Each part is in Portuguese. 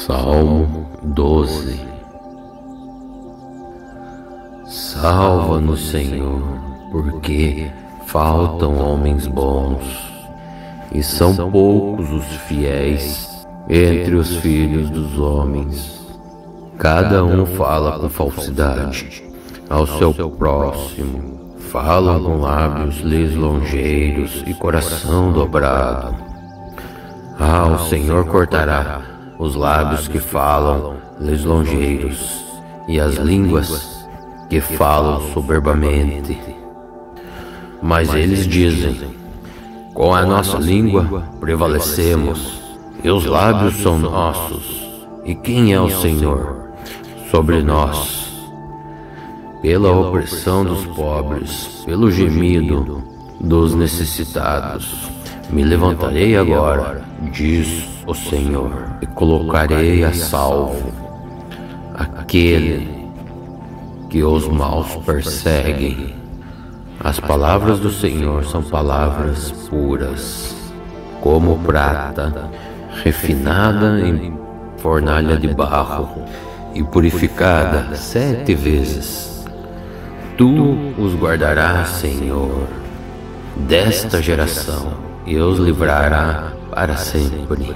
Salmo 12. Salva-nos, Senhor, porque faltam homens bons, e são poucos os fiéis entre os filhos dos homens. Cada um fala com falsidade ao seu próximo, falam com lábios lisonjeiros e coração dobrado. O Senhor cortará os lábios que falam lisonjeiros e as línguas que falam soberbamente. Mas eles dizem: com a nossa língua prevalecemos, e os lábios são nossos. E quem é o Senhor sobre nós? Pela opressão dos pobres, pelo gemido dos necessitados, me levantarei agora, diz o Senhor, e colocarei a salvo aquele que os maus perseguem. As palavras do Senhor são palavras puras, como prata refinada em fornalha de barro e purificada 7 vezes. Tu os guardarás, Senhor, desta geração, e os livrará para sempre.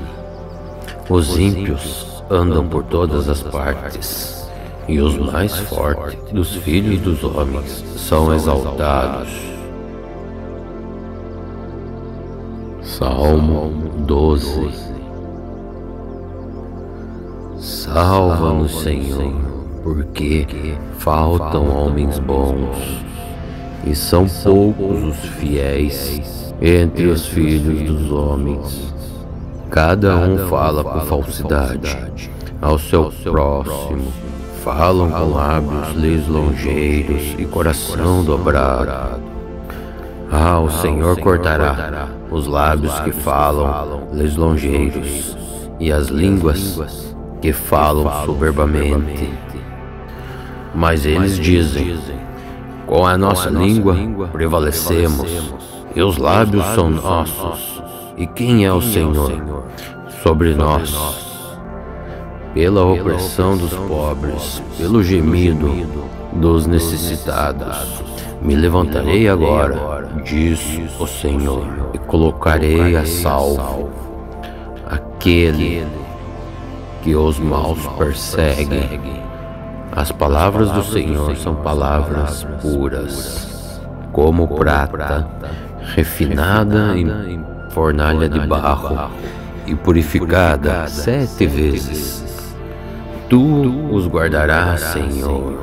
Os ímpios andam por todas as partes, e os mais fortes dos filhos dos homens são exaltados. Salmo 12. Salva-nos, Senhor, porque faltam homens bons, e são poucos os fiéis entre os filhos dos homens. Cada um fala com falsidade ao seu próximo, falam com lábios lisonjeiros e coração dobrado. O Senhor cortará os lábios que falam lisonjeiros e as línguas que falam soberbamente. Mas eles dizem: com a nossa língua prevalecemos, e os lábios são nossos. E quem é o Senhor sobre nós? Pela opressão dos pobres, pelo gemido dos necessitados, me levantarei agora, diz o Senhor, e colocarei a salvo aquele que os maus perseguem. As palavras do Senhor são palavras puras, como prata refinada em fornalha de barro e purificada 7 vezes. Tu os guardarás, Senhor,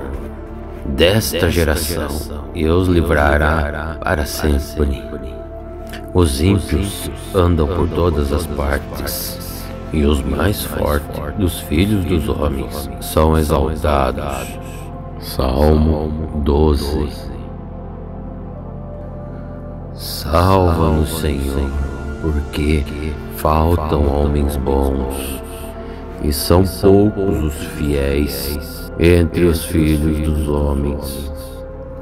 desta geração, e os livrará para sempre. Os ímpios andam por todas as partes, e os mais fortes dos filhos dos homens são exaltados. Salmo 12. Salva-nos, Senhor, porque faltam homens bons, e são poucos os fiéis entre os filhos dos homens.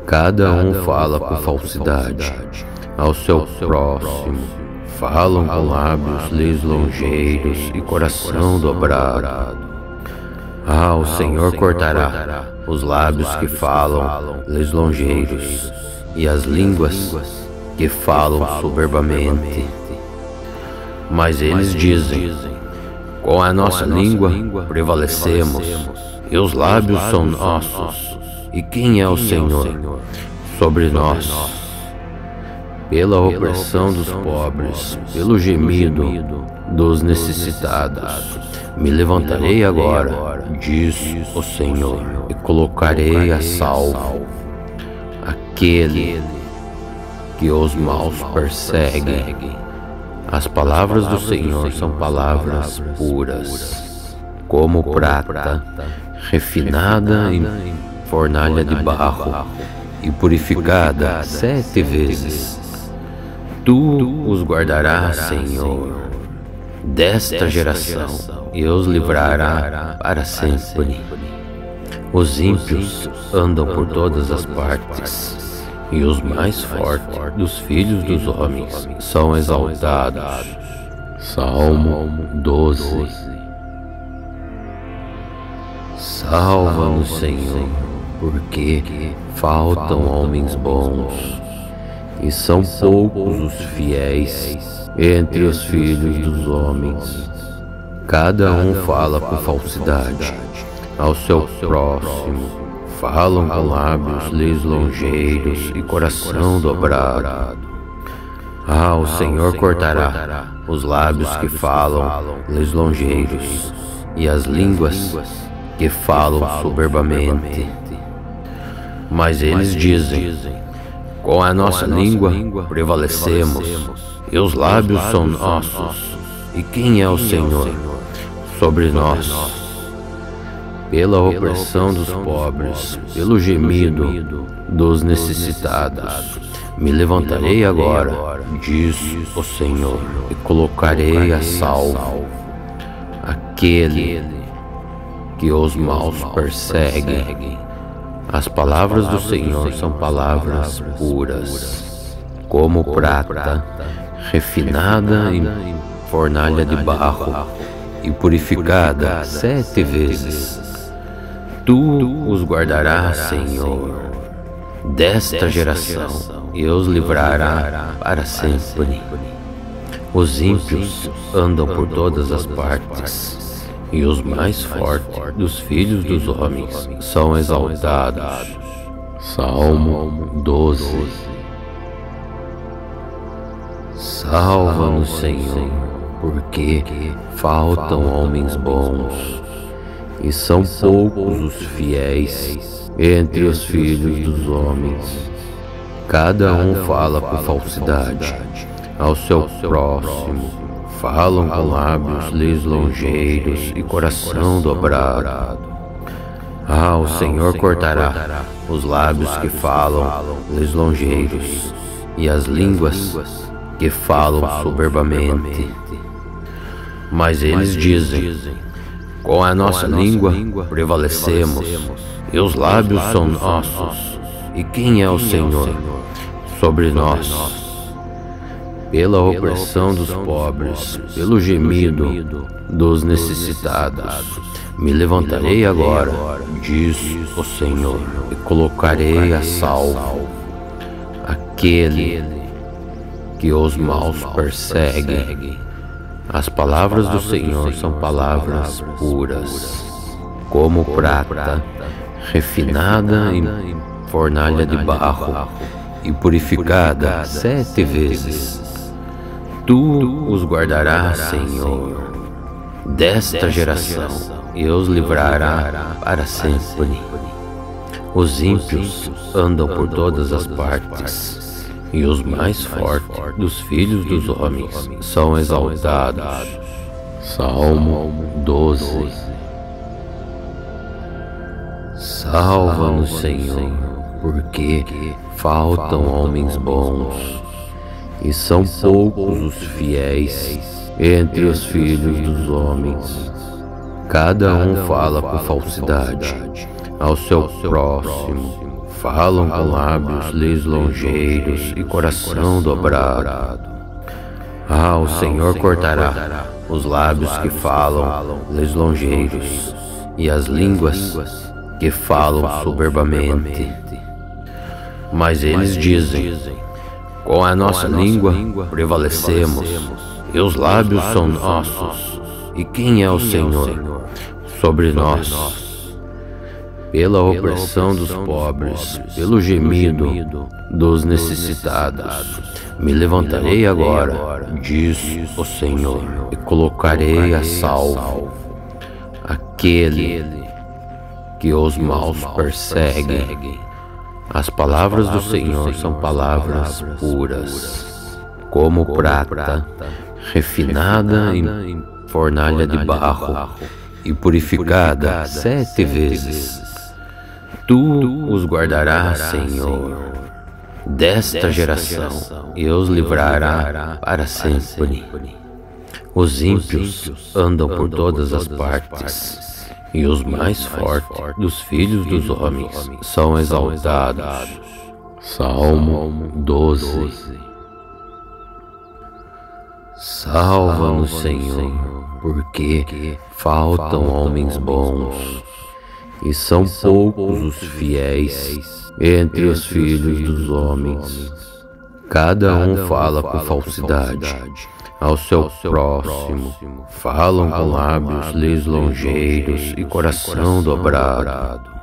Cada um fala com falsidade ao seu próximo, falam com lábios lisonjeiros e coração dobrado. O Senhor cortará os lábios que falam lisonjeiros e as línguas que falam soberbamente. Mas eles dizem: com a nossa língua prevalecemos, e os lábios são nossos. E quem é o Senhor sobre nós? Pela opressão dos pobres, pelo gemido dos necessitados, me levantarei agora, diz o Senhor, e colocarei a salvo aquele que os maus perseguem. As palavras do Senhor são palavras puras, como prata refinada em fornalha de barro e purificada 7 vezes. Tu os guardarás, Senhor, desta geração, e os livrará para sempre. Os ímpios andam por todas as partes, e os mais fortes dos filhos dos homens são exaltados. Salmo 12. Salva-nos, Senhor, porque faltam homens bons, e são poucos os fiéis entre os filhos dos homens. Cada um fala com falsidade ao seu próximo, falam com lábios lisonjeiros e coração dobrado. O Senhor cortará os lábios que falam lisonjeiros e as línguas que falam soberbamente. Mas eles dizem: com a nossa língua prevalecemos, e os lábios são nossos. E quem é o Senhor sobre nós? Pela opressão dos pobres, pelo gemido dos necessitados, me levantarei agora, diz o Senhor, e colocarei a salvo aquele que os maus perseguem. As palavras do Senhor são palavras puras, como prata refinada em fornalha de barro e purificada 7 vezes. Tu os guardarás, Senhor, desta geração, e os livrará para sempre. Os ímpios andam por todas as partes, e os mais fortes dos filhos dos homens são exaltados. Salmo 12. Salva-nos, Senhor, porque faltam homens bons, e são poucos os fiéis entre os filhos dos homens. Cada um fala com falsidade ao seu próximo, falam com lábios lisonjeiros e coração dobrado. O Senhor cortará os lábios que falam lisonjeiros e as línguas que falam soberbamente. Mas eles dizem: com a nossa língua prevalecemos, e os lábios são nossos. E quem é o Senhor sobre nós? Pela opressão dos pobres, pelo gemido dos necessitados, me levantarei agora, diz o Senhor, e colocarei a salvo aquele que os maus perseguem. As palavras do Senhor são palavras puras, como prata refinada em fornalha de barro e purificada 7 vezes. Tu os guardarás, Senhor, desta geração, e os livrará para sempre. Os ímpios andam por todas as partes, e os mais fortes dos filhos dos homens são exaltados. Salmo 12. Salva-nos, Senhor, porque faltam homens bons, e são poucos os fiéis entre os filhos dos homens. Cada um fala com falsidade ao seu próximo, falam com lábios lisonjeiros e coração dobrado. O Senhor cortará os lábios que falam lisonjeiros e as línguas que falam soberbamente. Mas eles dizem: com a nossa língua prevalecemos, e os lábios são nossos. E quem é o Senhor sobre nós? Pela opressão dos pobres, pelo gemido dos necessitados, me levantarei agora, diz o Senhor, e colocarei a salvo aquele que os maus perseguem. As palavras do Senhor são palavras puras, como prata refinada em fornalha de barro e purificada 7 vezes. Tu os guardarás, Senhor, desta geração, e os livrará para sempre. Os ímpios andam por todas as partes, e os mais fortes dos filhos dos homens são exaltados. Salmo 12. Salva-nos, Senhor, porque faltam homens bons, e são poucos os fiéis entre os filhos dos homens. Cada um fala com falsidade ao seu próximo, falam com lábios lisonjeiros e coração dobrado.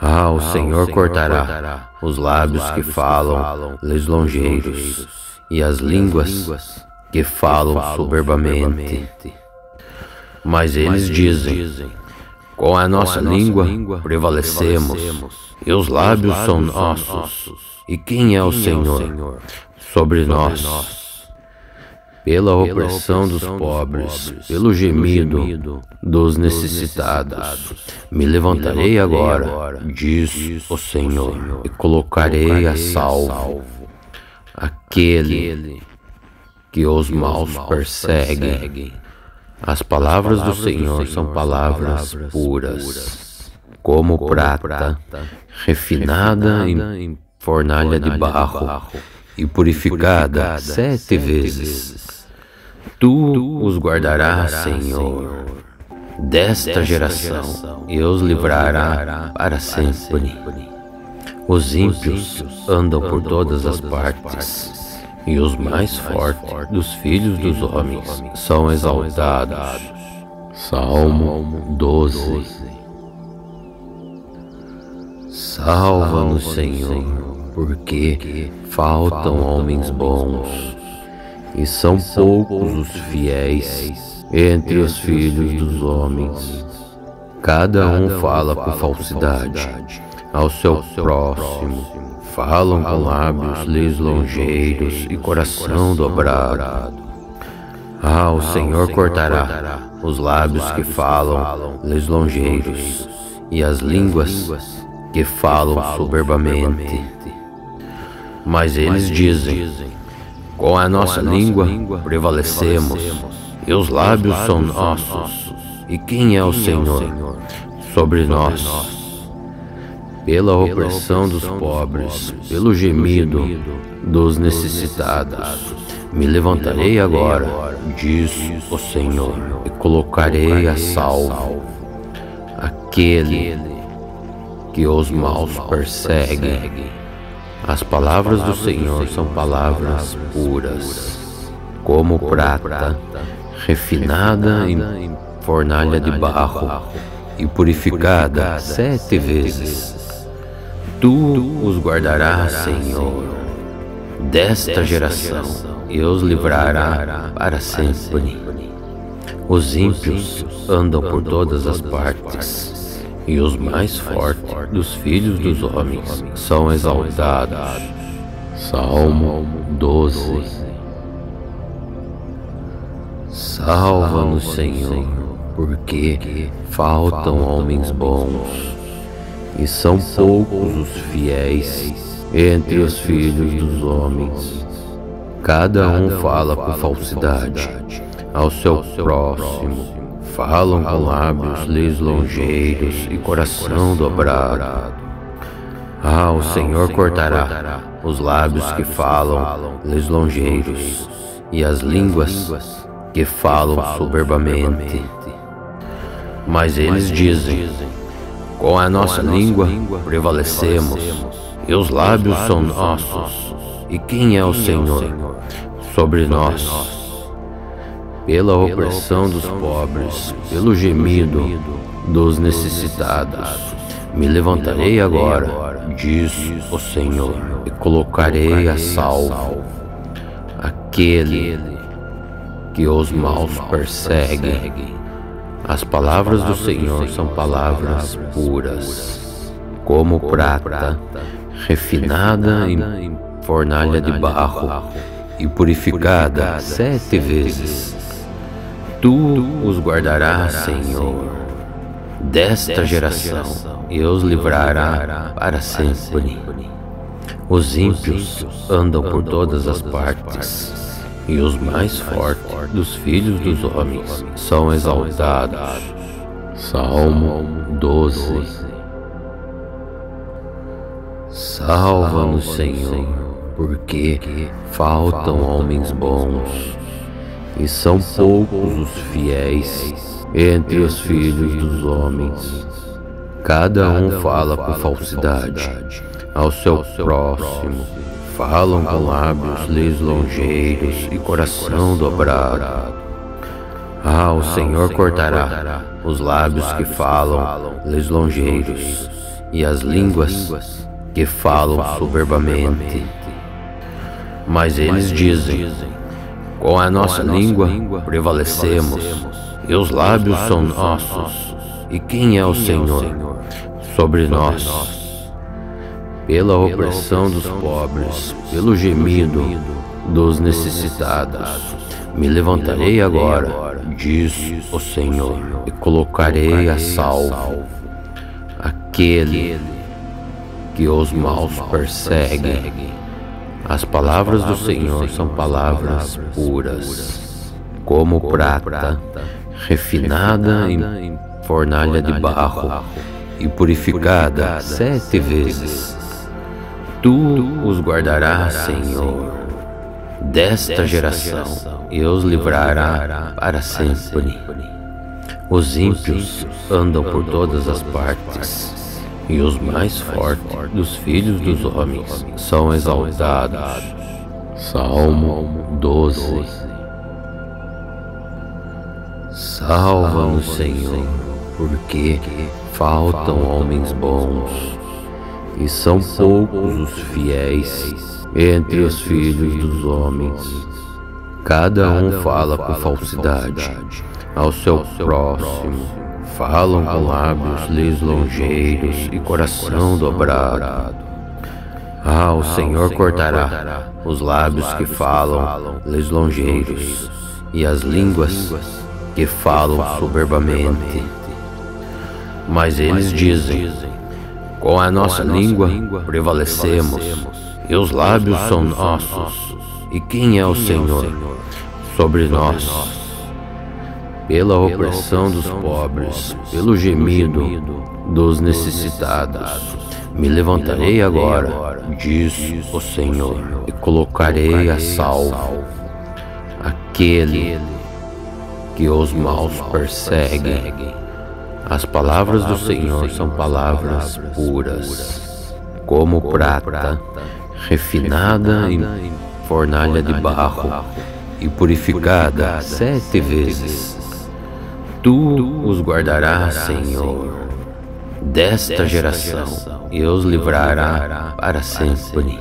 O Senhor cortará os lábios que falam lisonjeiros e as línguas que falam soberbamente. Mas eles dizem: com a nossa língua prevalecemos, e os lábios são nossos. E quem é o Senhor sobre nós? Pela opressão dos pobres, pelo gemido dos necessitados, me levantarei agora, diz o Senhor, e colocarei a salvo aquele que os maus perseguem. As palavras do Senhor são palavras puras, como prata, refinada em fornalha de barro e purificada 7 vezes. Tu os guardarás, Senhor, desta geração, e os livrará para sempre. Os ímpios andam por todas as partes, e os mais fortes dos filhos dos homens são exaltados. Salmo 12. Salva-nos, Senhor, porque faltam homens bons, e são poucos os fiéis entre os filhos dos homens. Cada um fala com falsidade ao seu próximo, falam com lábios lisonjeiros e coração dobrado. O Senhor cortará os lábios que falam lisonjeiros e as línguas que falam soberbamente. Mas eles dizem: com a nossa língua prevalecemos, e os lábios são nossos. E quem é o Senhor sobre nós? Pela opressão dos pobres, pelo gemido dos necessitados, me levantarei agora, diz o Senhor, e colocarei a salvo aquele que os maus perseguem. As palavras do Senhor são palavras puras, como prata, refinada em fornalha de barro e purificada 7 vezes. Tu os guardarás, Senhor, desta geração, e os livrará para sempre. Os ímpios andam por todas as partes, e os mais fortes dos filhos dos homens são exaltados. Salmo 12. Salva-nos, Senhor, porque faltam homens bons, e são poucos os fiéis entre os filhos dos homens. Cada um fala com falsidade ao seu próximo, falam com lábios lisonjeiros e coração dobrado. O Senhor cortará os lábios que falam lisonjeiros e as línguas que falam soberbamente. Mas eles dizem: com a nossa língua prevalecemos, e os lábios são nossos. E quem é o Senhor sobre nós? Pela opressão dos pobres, pelo gemido dos necessitados, me levantarei agora, diz o Senhor, e colocarei a salvo aquele que os maus perseguem. As palavras do Senhor são palavras puras, como prata, refinada em fornalha de barro e purificada 7 vezes. Tu os guardarás, Senhor, desta geração, e os livrará para sempre. Os ímpios andam por todas as partes, e os mais fortes dos filhos dos homens são exaltados. Salmo 12. Salva-nos, Senhor, porque faltam homens bons, e são poucos os fiéis entre os filhos dos homens. Cada um fala com falsidade ao seu próximo. Falam com lábios lisonjeiros e coração dobrado. O Senhor cortará os lábios que falam lisonjeiros e as línguas que falam soberbamente. Mas eles dizem: com a nossa língua prevalecemos, e os lábios são nossos. E quem é o Senhor sobre nós? Pela opressão dos pobres, pelo gemido dos necessitados, me levantarei agora, diz o Senhor, e colocarei a salvo aquele que os maus perseguem. As palavras do Senhor são palavras puras, como prata refinada em fornalha de barro e purificada 7 vezes. Tu os guardarás, Senhor, desta geração, e os livrará para sempre. Os ímpios andam por todas as partes, e os mais fortes dos filhos dos homens são exaltados. Salmo 12. Salva-nos, Senhor, porque faltam homens bons, e são poucos os fiéis entre os filhos dos homens. Cada um fala com falsidade ao seu próximo. Falam com lábios lisonjeiros e coração dobrado. O Senhor cortará os lábios que falam lisonjeiros e as línguas que falam soberbamente. Mas eles dizem: com a nossa língua prevalecemos, e os lábios são nossos. E quem é o Senhor sobre nós? Pela opressão dos pobres, pelo gemido dos necessitados, me levantarei agora, diz o Senhor, e colocarei a salvo aquele que os maus perseguem. As palavras do Senhor são palavras puras, como prata refinada em fornalha de barro e purificada 7 vezes. Tu os guardarás, Senhor, desta geração, e os livrará para sempre.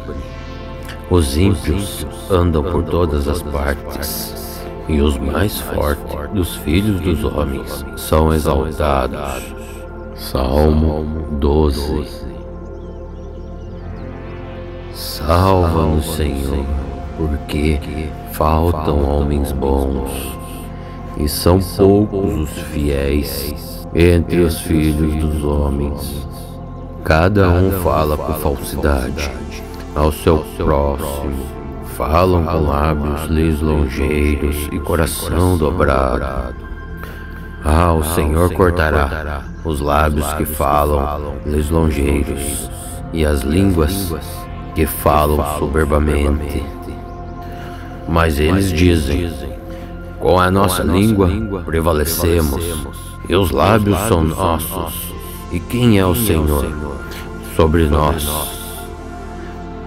Os ímpios andam por todas as partes, e os mais fortes dos filhos dos homens são exaltados. Salmo 12. Salva-nos, Senhor, porque faltam homens bons, e são poucos os fiéis entre os filhos dos homens. Cada um fala com falsidade ao seu próximo. Falam com lábios lisonjeiros e coração dobrado. O Senhor cortará os lábios que falam lisonjeiros e as línguas que falam soberbamente. Mas eles dizem: com a nossa língua prevalecemos, e os lábios são nossos. E quem é o Senhor sobre nós?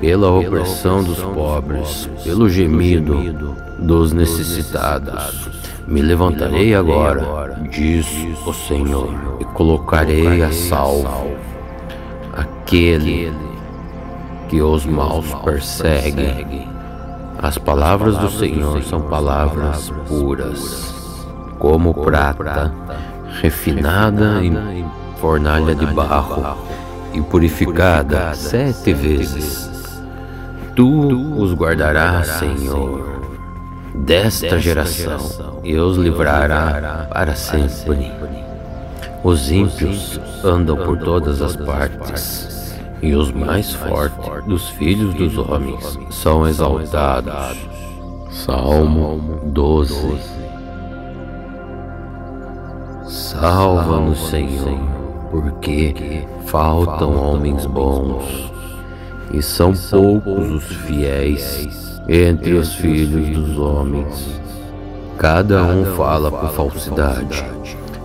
Pela opressão dos pobres, pelo gemido dos necessitados, me levantarei agora, diz o Senhor, e colocarei a salvo aquele que os maus perseguem. As palavras do Senhor são palavras puras, como prata refinada em fornalha de barro e purificada 7 vezes. Tu os guardarás, Senhor, desta geração, e os livrará para sempre. Os ímpios andam por todas as partes, e os mais fortes dos filhos dos homens são exaltados. Salmo 12. Salva-nos, Senhor, porque faltam homens bons, e são poucos os fiéis entre os filhos dos homens. Cada um fala com falsidade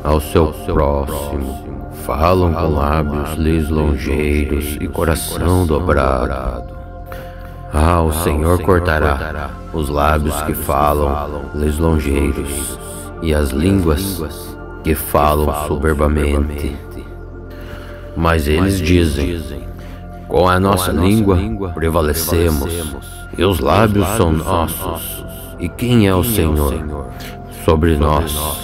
ao seu próximo. falam com lábios lisonjeiros e coração dobrado. O Senhor cortará os lábios que falam lisonjeiros e as línguas que falam soberbamente. Mas eles dizem: com a nossa língua prevalecemos, e os lábios são nossos. E quem é o Senhor sobre nós?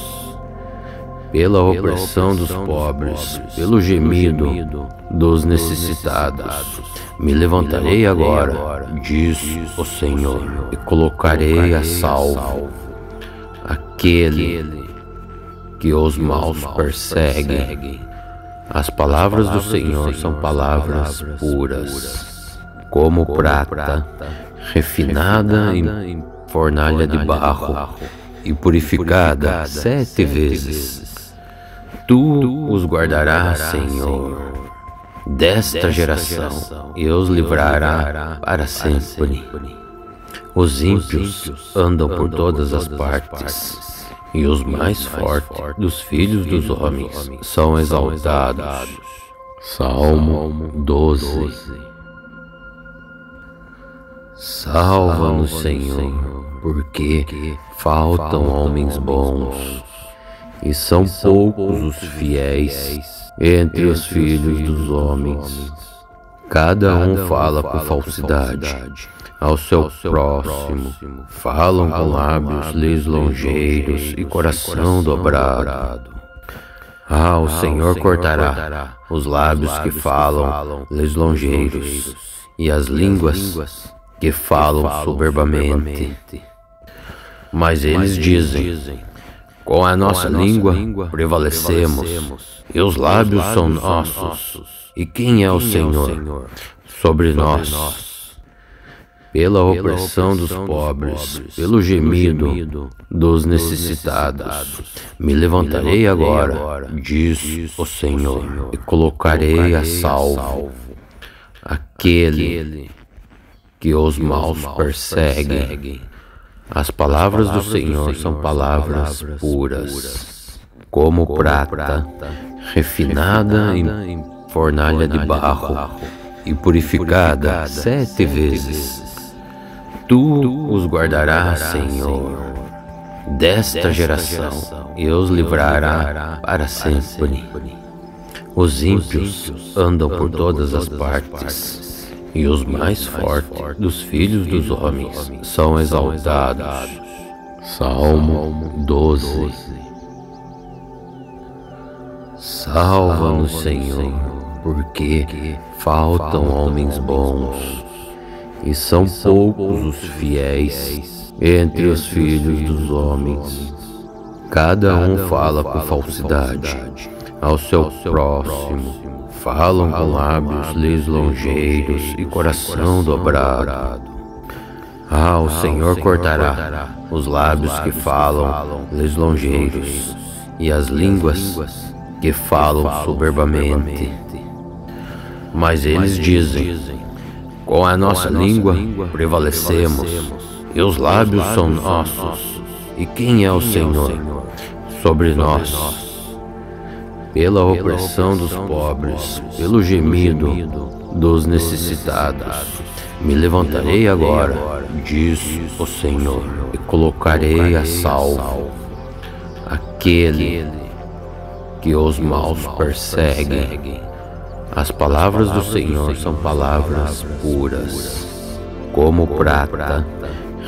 Pela opressão dos pobres, pelo gemido dos necessitados, me levantarei agora, diz o Senhor, e colocarei a salvo aquele que os maus perseguem. As palavras do Senhor são palavras puras, como prata refinada em fornalha de barro e purificada 7 vezes. Tu os guardarás, Senhor, desta geração, e os livrará para sempre. Os ímpios andam por todas as partes, e os mais fortes dos filhos dos homens são exaltados. Salmo 12. Salva-nos, Senhor, porque faltam homens bons, e são poucos os fiéis entre os filhos dos homens. Cada um fala com falsidade ao seu próximo, falam com lábios lisonjeiros e coração dobrado. O Senhor cortará os lábios que falam lisonjeiros e as línguas que falam soberbamente. Mas eles dizem: com a nossa língua prevalecemos, e os lábios são nossos. E quem é o Senhor sobre nós? Pela opressão dos pobres, pelo gemido dos necessitados, me levantarei agora, diz o Senhor, e colocarei a salvo aquele que os maus perseguem. As palavras do Senhor são palavras puras, como prata refinada em fornalha de barro e purificada 7 vezes. Tu os guardarás, Senhor, desta geração, e os livrará para sempre. Os ímpios andam por todas as partes, e os mais fortes dos filhos dos homens são exaltados. Salmo 12. Salva-nos, Senhor, porque faltam homens bons, e são poucos os fiéis entre os filhos dos homens. Cada um fala com falsidade ao seu próximo, falam com lábios lisonjeiros e coração dobrado. O Senhor cortará os lábios que falam lisonjeiros e as línguas que falam soberbamente. Mas eles dizem: com a nossa língua prevalecemos, e os lábios são nossos. E quem é o Senhor sobre nós? Pela opressão dos pobres, pelo gemido dos necessitados, me levantarei agora, diz o Senhor, e colocarei a salvo aquele que os maus perseguem. As palavras do Senhor são palavras puras, como prata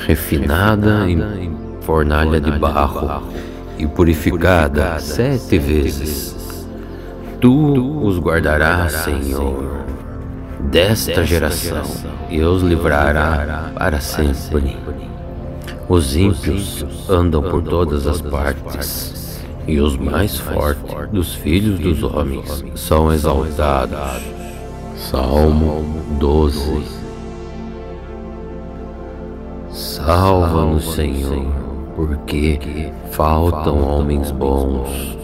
refinada em fornalha de barro e purificada 7 vezes. Tu os guardarás, Senhor, desta geração, e os livrará para sempre. Os ímpios andam por todas as partes, e os mais fortes dos filhos dos homens são exaltados. Salmo 12. Salva-nos, Senhor, porque faltam homens bons,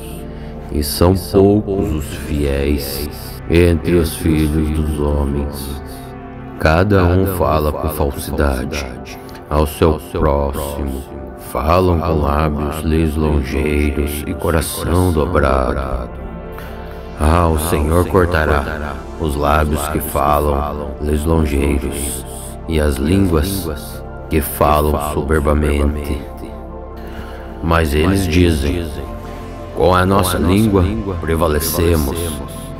e são poucos os fiéis entre os filhos dos homens. Cada um fala com falsidade ao seu próximo, falam com lábios lisonjeiros e coração dobrado. Ah, o Senhor cortará os lábios que falam lisonjeiros e as línguas que falam soberbamente. Mas eles dizem: com a nossa língua prevalecemos,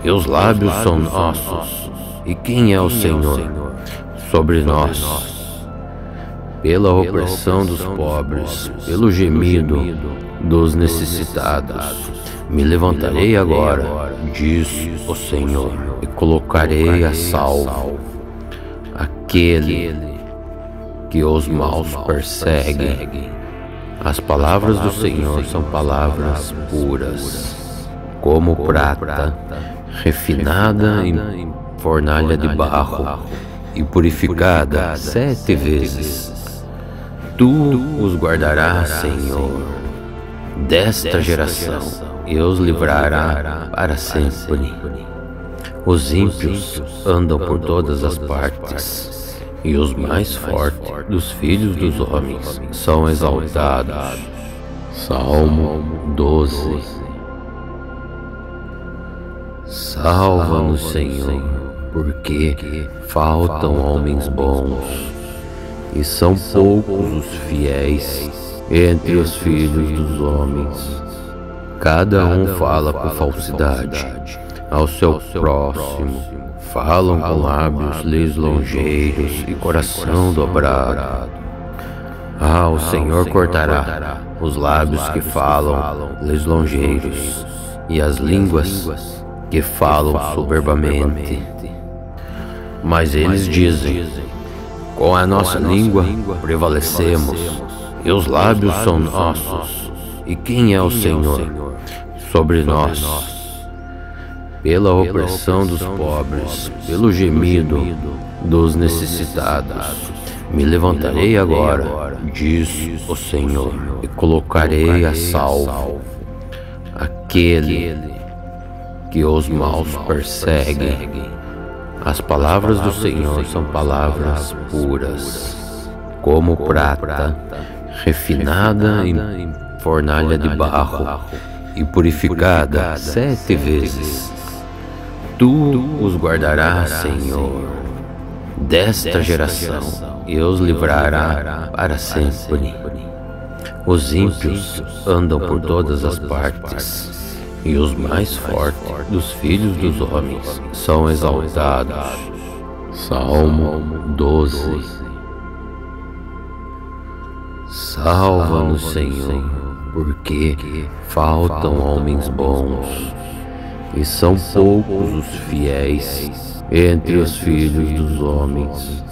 e os lábios são nossos. E quem é o Senhor sobre nós? Pela opressão dos pobres, pelo gemido dos necessitados, me levantarei agora, diz o Senhor, e colocarei a salvo aquele que os maus persegue. As palavras do Senhor são palavras puras, como prata refinada em fornalha de barro e purificada 7 vezes. Tu os guardarás, Senhor, desta geração, e os livrará para sempre. Os ímpios andam por todas as partes, e os mais fortes dos filhos dos homens são exaltados. Salmo 12. Salva-nos, Senhor, porque faltam homens bons, e são poucos os fiéis entre os filhos dos homens. Cada um fala com falsidade ao seu próximo, falam com lábios lisonjeiros e coração dobrado. Ah, o Senhor cortará os lábios que falam lisonjeiros e as línguas que falam soberbamente. Mas eles dizem: com a nossa língua prevalecemos, e os lábios são nossos. E quem é o Senhor sobre nós? Pela opressão dos pobres, pelo gemido dos necessitados, me levantarei agora, diz o Senhor, e colocarei a salvo aquele que os maus persegue. As palavras do Senhor são palavras puras, como prata refinada em fornalha de barro e purificada 7 vezes. Tu os guardarás, Senhor, desta geração, e os livrará para sempre. Os ímpios andam por todas as partes, e os mais fortes dos filhos dos homens são exaltados. Salmo 12. Salva-nos, Senhor, porque faltam homens bons, e são poucos os fiéis entre os filhos dos homens.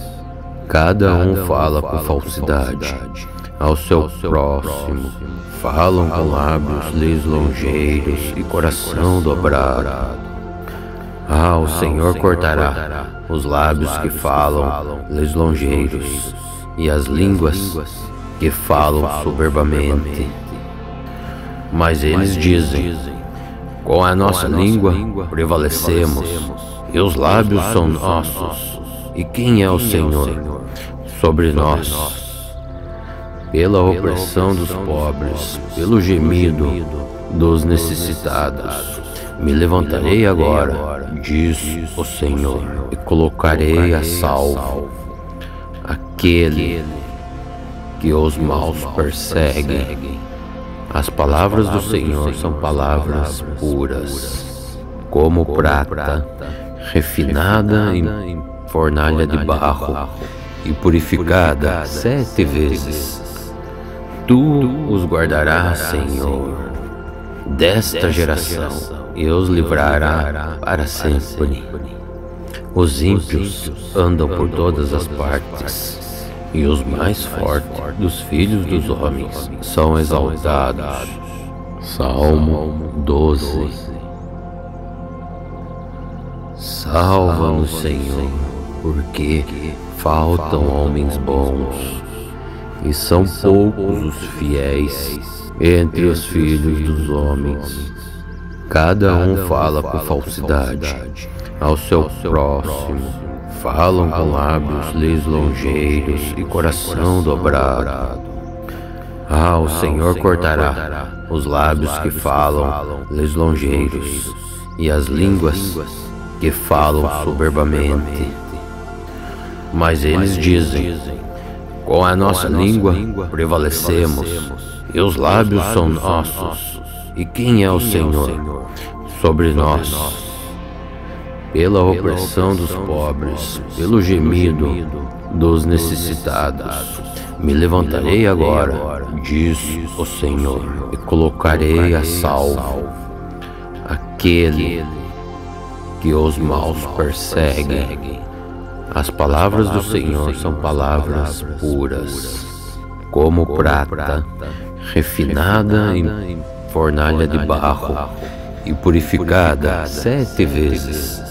Cada um fala com falsidade ao seu próximo, falam com lábios lisonjeiros e coração dobrado. Ah, o Senhor cortará os lábios que falam lisonjeiros e as línguas que falam soberbamente. Mas eles dizem: com a nossa língua prevalecemos, e os lábios são nossos. E quem é o Senhor sobre nós? Pela opressão dos pobres, pelo gemido dos necessitados, me levantarei agora, diz o Senhor, e colocarei a salvo aquele que os maus persegue. As palavras do Senhor são palavras puras, como prata refinada em fornalha de barro e purificada 7 vezes. Tu os guardarás, Senhor, desta geração, e os livrará para sempre. Os ímpios andam por todas as partes, e os mais fortes dos filhos dos homens são exaltados. Salmo 12. Salva-nos, Senhor, porque faltam homens bons, e são poucos os fiéis entre os filhos dos homens. Cada um fala com falsidade ao seu próximo, falam com lábios lisonjeiros e coração dobrado. Ah, o Senhor cortará os lábios que falam lisonjeiros e as línguas que falam soberbamente. Mas eles dizem: com a nossa língua prevalecemos, e os lábios são nossos. E quem é o Senhor sobre nós? Pela opressão dos pobres, pelo gemido dos necessitados, me levantarei agora, diz o Senhor, e colocarei a salvo aquele que os maus perseguem. As palavras do Senhor são palavras puras, como prata refinada em fornalha de barro e purificada 7 vezes.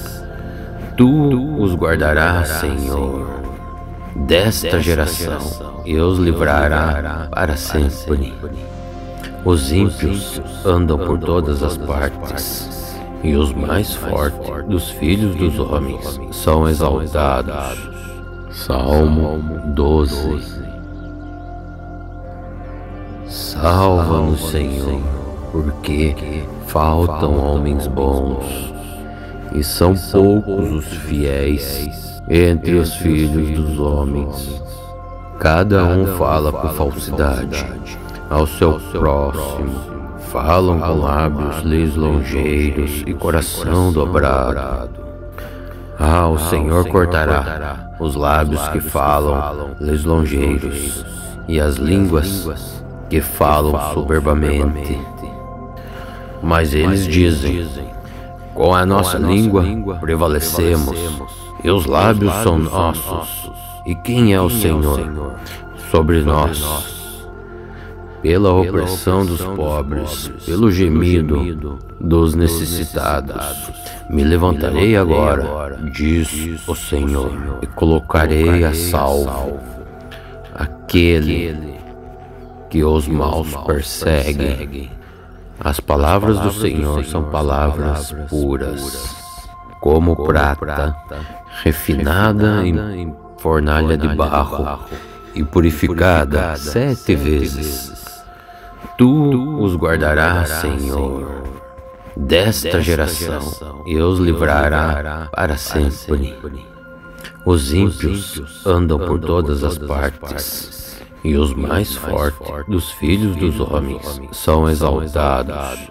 Tu os guardarás, Senhor, desta geração, e os livrará para sempre. Os ímpios andam por todas as partes, e os mais fortes dos filhos dos homens são exaltados. Salmo 12. Salva-nos, Senhor, porque faltam homens bons, e são poucos os fiéis entre os filhos dos homens. Cada um fala com falsidade ao seu próximo, falam com lábios lisonjeiros e coração dobrado. O Senhor cortará os lábios que falam lisonjeiros e as línguas que falam soberbamente. Mas eles dizem: com a nossa língua prevalecemos, e os lábios são nossos. E quem é o Senhor sobre nós? Pela opressão dos pobres, pelo gemido dos necessitados, me levantarei agora, diz o Senhor, e colocarei a salvo aquele que os maus perseguem. As palavras do Senhor são palavras puras, como prata refinada em fornalha de barro e purificada 7 vezes. Tu os guardarás, Senhor, desta geração, e os livrará para sempre. Os ímpios andam por todas as partes, e os mais fortes dos filhos dos homens são exaltados.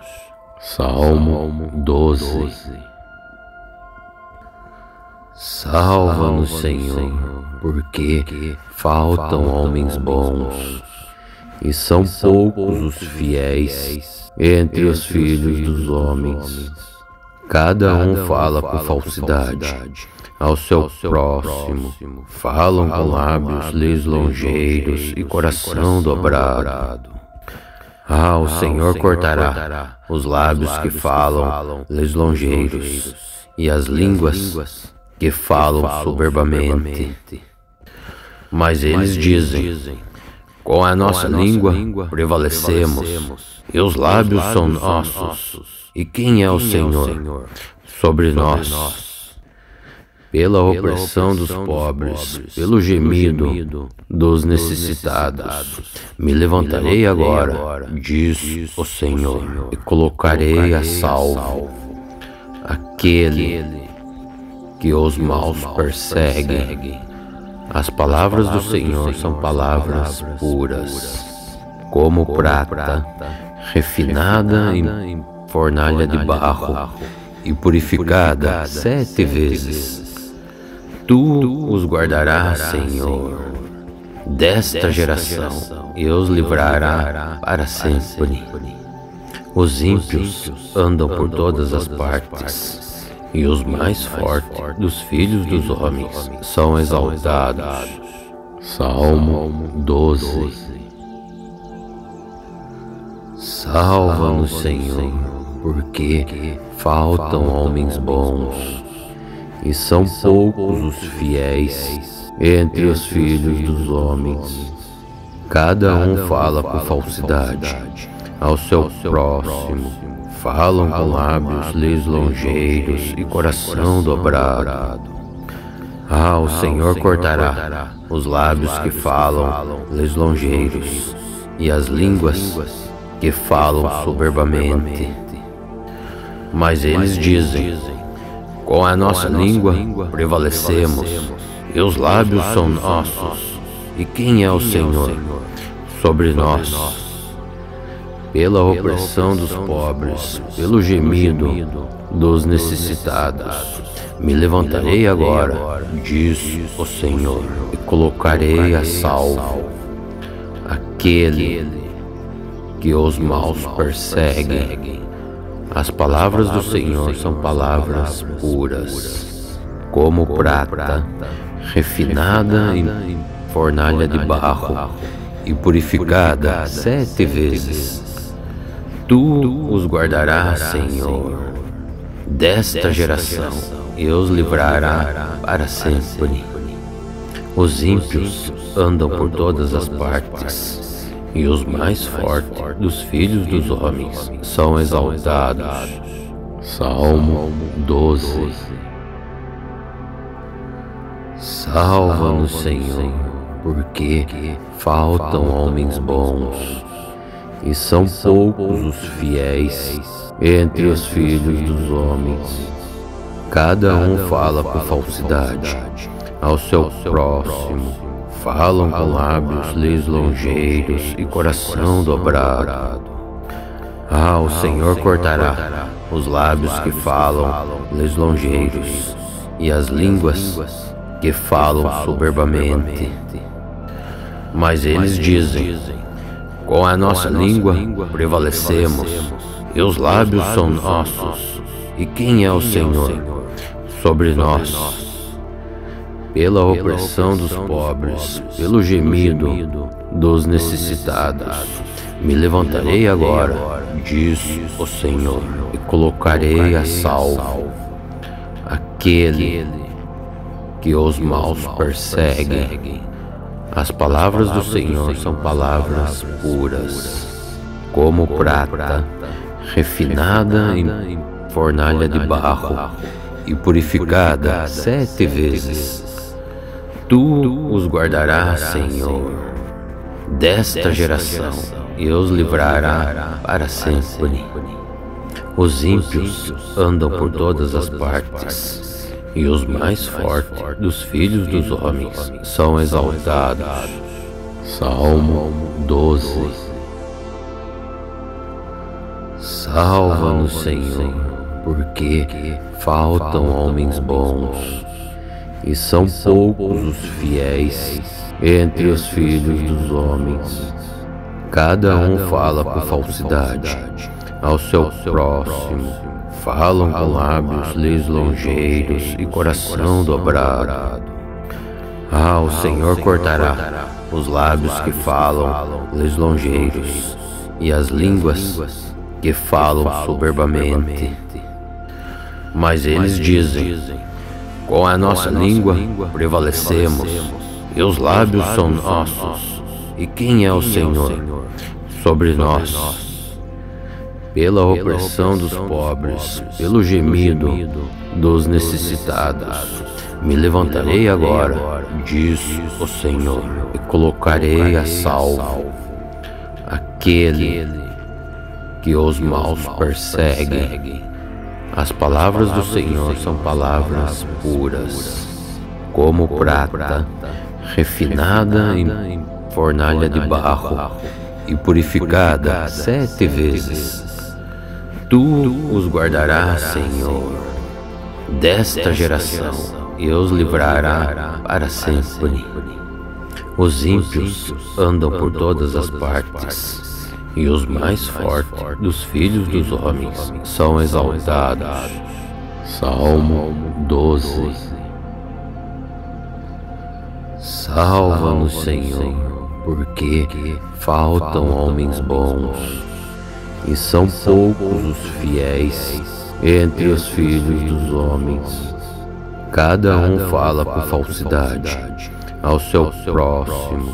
Salmo 12. Salva-nos, Senhor, porque faltam homens bons, e são poucos os fiéis entre os filhos dos homens. Cada um fala com falsidade ao seu próximo, falam com lábios lisonjeiros e coração dobrado. O Senhor cortará os lábios que falam lisonjeiros e as línguas que falam soberbamente. Mas eles dizem: com a nossa língua prevalecemos, e os lábios são nossos. E quem é o Senhor sobre nós? Pela opressão dos pobres, pelo gemido dos necessitados, me levantarei agora, diz o Senhor, e colocarei a salvo aquele que os maus perseguem. As palavras do Senhor são palavras puras, como prata refinada em fornalha de barro e purificada 7 vezes. Tu os guardarás, Senhor, desta geração, e os livrará para sempre. Os ímpios andam por todas as partes, e os mais fortes dos filhos dos homens são exaltados. Salmo 12. Salva-nos, Senhor, porque faltam homens bons, e são poucos os fiéis entre os filhos dos homens. Cada um fala com falsidade ao seu próximo, falam com lábios lisonjeiros e coração dobrado. O Senhor cortará os lábios que falam lisonjeiros e as línguas que falam soberbamente. Mas eles dizem: com a nossa língua prevalecemos, e os lábios são nossos. E quem é o Senhor sobre nós? Pela opressão dos pobres, pelo gemido dos necessitados, me levantarei agora, diz o Senhor, e colocarei a salvo aquele que os maus perseguem. As palavras do Senhor são palavras puras, como prata refinada em fornalha de barro e purificada 7 vezes. Tu os guardarás, Senhor, desta geração, e os livrará para sempre. Os ímpios andam por todas as partes, e os mais fortes dos filhos dos homens são exaltados. Salmo 12. Salva-nos, Senhor, porque faltam homens bons, e são poucos os fiéis entre os filhos dos homens. Cada um fala com falsidade ao seu próximo, falam com lábios lisonjeiros e coração dobrado. O Senhor cortará os lábios que falam lisonjeiros e as línguas que falam soberbamente. Mas eles dizem: com a nossa língua prevalecemos, e os lábios são nossos. E quem é o Senhor sobre nós? Pela opressão dos pobres, pelo gemido dos necessitados, me levantarei agora, diz o Senhor, e colocarei a salvo aquele que os maus perseguem. As palavras do Senhor são palavras puras, como prata refinada em fornalha de barro e purificada 7 vezes. Tu os guardarás, Senhor, desta geração, e os livrará para sempre. Os ímpios andam por todas as partes, e os mais fortes dos filhos dos homens são exaltados. Salmo 12. Salva-nos, Senhor, porque faltam homens bons, e são poucos os fiéis entre os filhos dos homens. Cada um fala com falsidade ao seu próximo, falam com lábios lisonjeiros e coração dobrado. O Senhor cortará os lábios que falam lisonjeiros e as línguas que falam soberbamente. Mas eles dizem: com a nossa língua prevalecemos, e os lábios são nossos. E quem é o Senhor sobre nós? Pela opressão dos pobres, pelo gemido dos necessitados, me levantarei agora, diz o Senhor, e colocarei a salvo aquele que os maus perseguem. As palavras do Senhor são palavras puras, como prata refinada em fornalha de barro e purificada 7 vezes. Tu os guardarás, Senhor, desta geração, e os livrará para sempre. Os ímpios andam por todas as partes, e os mais fortes dos filhos dos homens são exaltados. Salmo 12. Salva-nos, Senhor, porque faltam homens bons, e são poucos os fiéis entre os filhos dos homens. Cada um fala com falsidade ao seu próximo,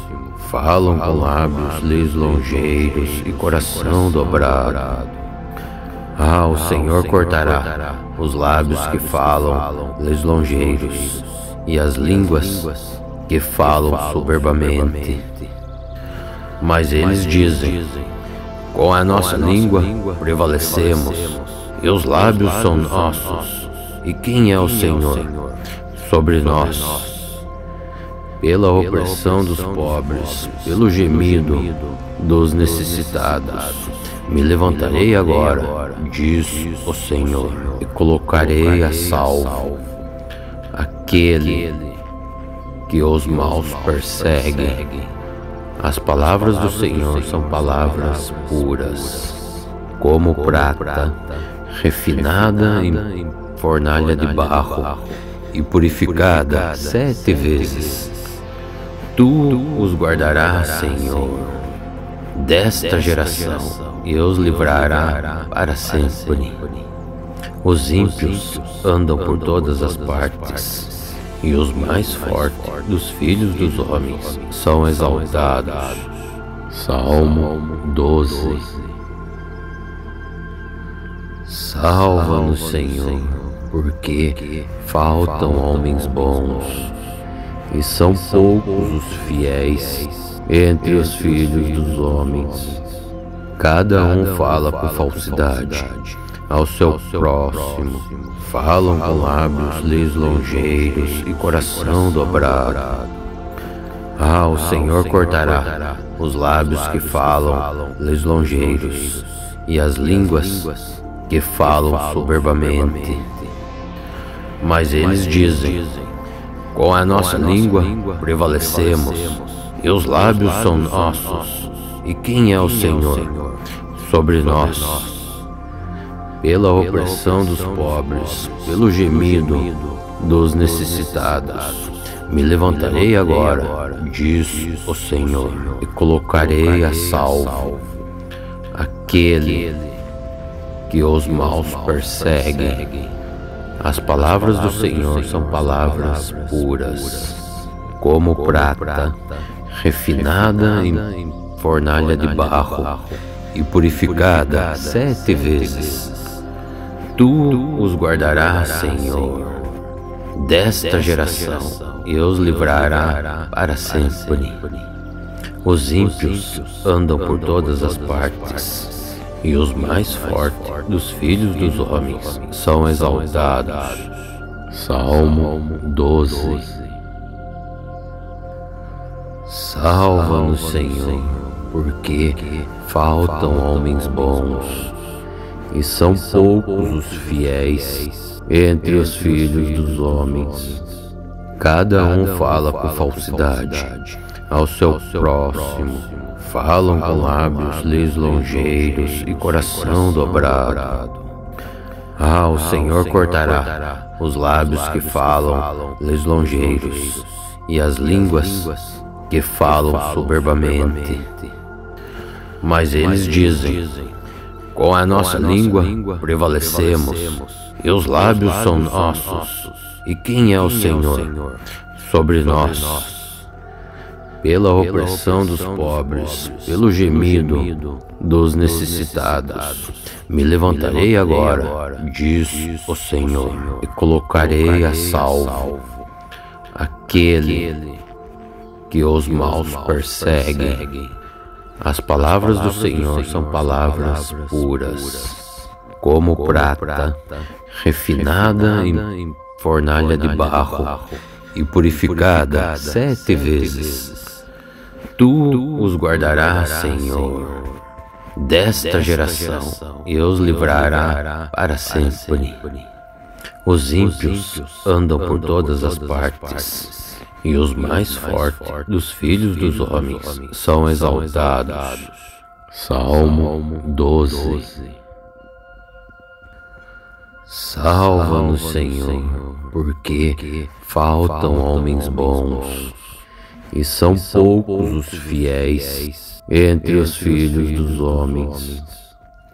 falam com lábios lisonjeiros e coração dobrado. O Senhor cortará os lábios que falam lisonjeiros e as línguas que falam soberbamente. Mas eles dizem: com a nossa língua prevalecemos, e os lábios são nossos. E quem é o Senhor? Sobre nós. Pela opressão dos pobres, pelo gemido dos necessitados, me levantarei agora, diz o Senhor, e colocarei a salvo aquele que os maus perseguem. As palavras do Senhor são palavras puras, como prata refinada em fornalha de barro e purificada 7 vezes. Tu os guardarás, Senhor, desta geração, e os livrará para sempre. Os ímpios andam por todas as partes, e os mais fortes dos filhos dos homens são exaltados. Salmo 12. Salva-nos, Senhor, porque faltam homens bons, e são poucos os fiéis entre os filhos dos homens. Cada um fala com falsidade ao seu próximo, falam com lábios lisonjeiros e coração dobrado. O Senhor cortará os lábios que falam lisonjeiros e as línguas que falam soberbamente. Mas eles dizem: com a nossa língua prevalecemos, e os lábios são nossos. E quem é o Senhor? Sobre nós. Pela opressão dos pobres, pelo gemido dos necessitados, me levantarei agora, diz o Senhor, e colocarei a salvo aquele que os maus perseguem. As palavras do Senhor são palavras puras, como prata refinada em fornalha de barro e purificada 7 vezes. Tu os guardarás, Senhor, desta geração, e os livrará para sempre. Os ímpios andam por todas as partes, e os mais fortes dos filhos dos homens são exaltados. Salmo 12. Salva-nos, Senhor, porque faltam homens bons, e são poucos os fiéis entre os filhos dos homens. Cada um fala com falsidade ao seu próximo, falam com lábios lisonjeiros e coração dobrado. O Senhor cortará os lábios que falam lisonjeiros e as línguas que falam soberbamente. Mas eles dizem: com a nossa língua prevalecemos, e os lábios são nossos. E quem é o Senhor? Sobre nós. Pela opressão dos pobres, pelo gemido dos necessitados, me levantarei agora, diz o Senhor, e colocarei a salvo aquele que os maus perseguem. As palavras do Senhor são palavras puras, como prata refinada em fornalha de barro e purificada 7 vezes. Tu os guardarás, Senhor, desta geração, e os livrará para sempre. Os ímpios andam por todas as partes, e os mais fortes dos filhos dos homens são exaltados. Salmo 12. Salva-nos, Senhor, porque faltam homens bons, e são poucos os fiéis entre os filhos dos homens.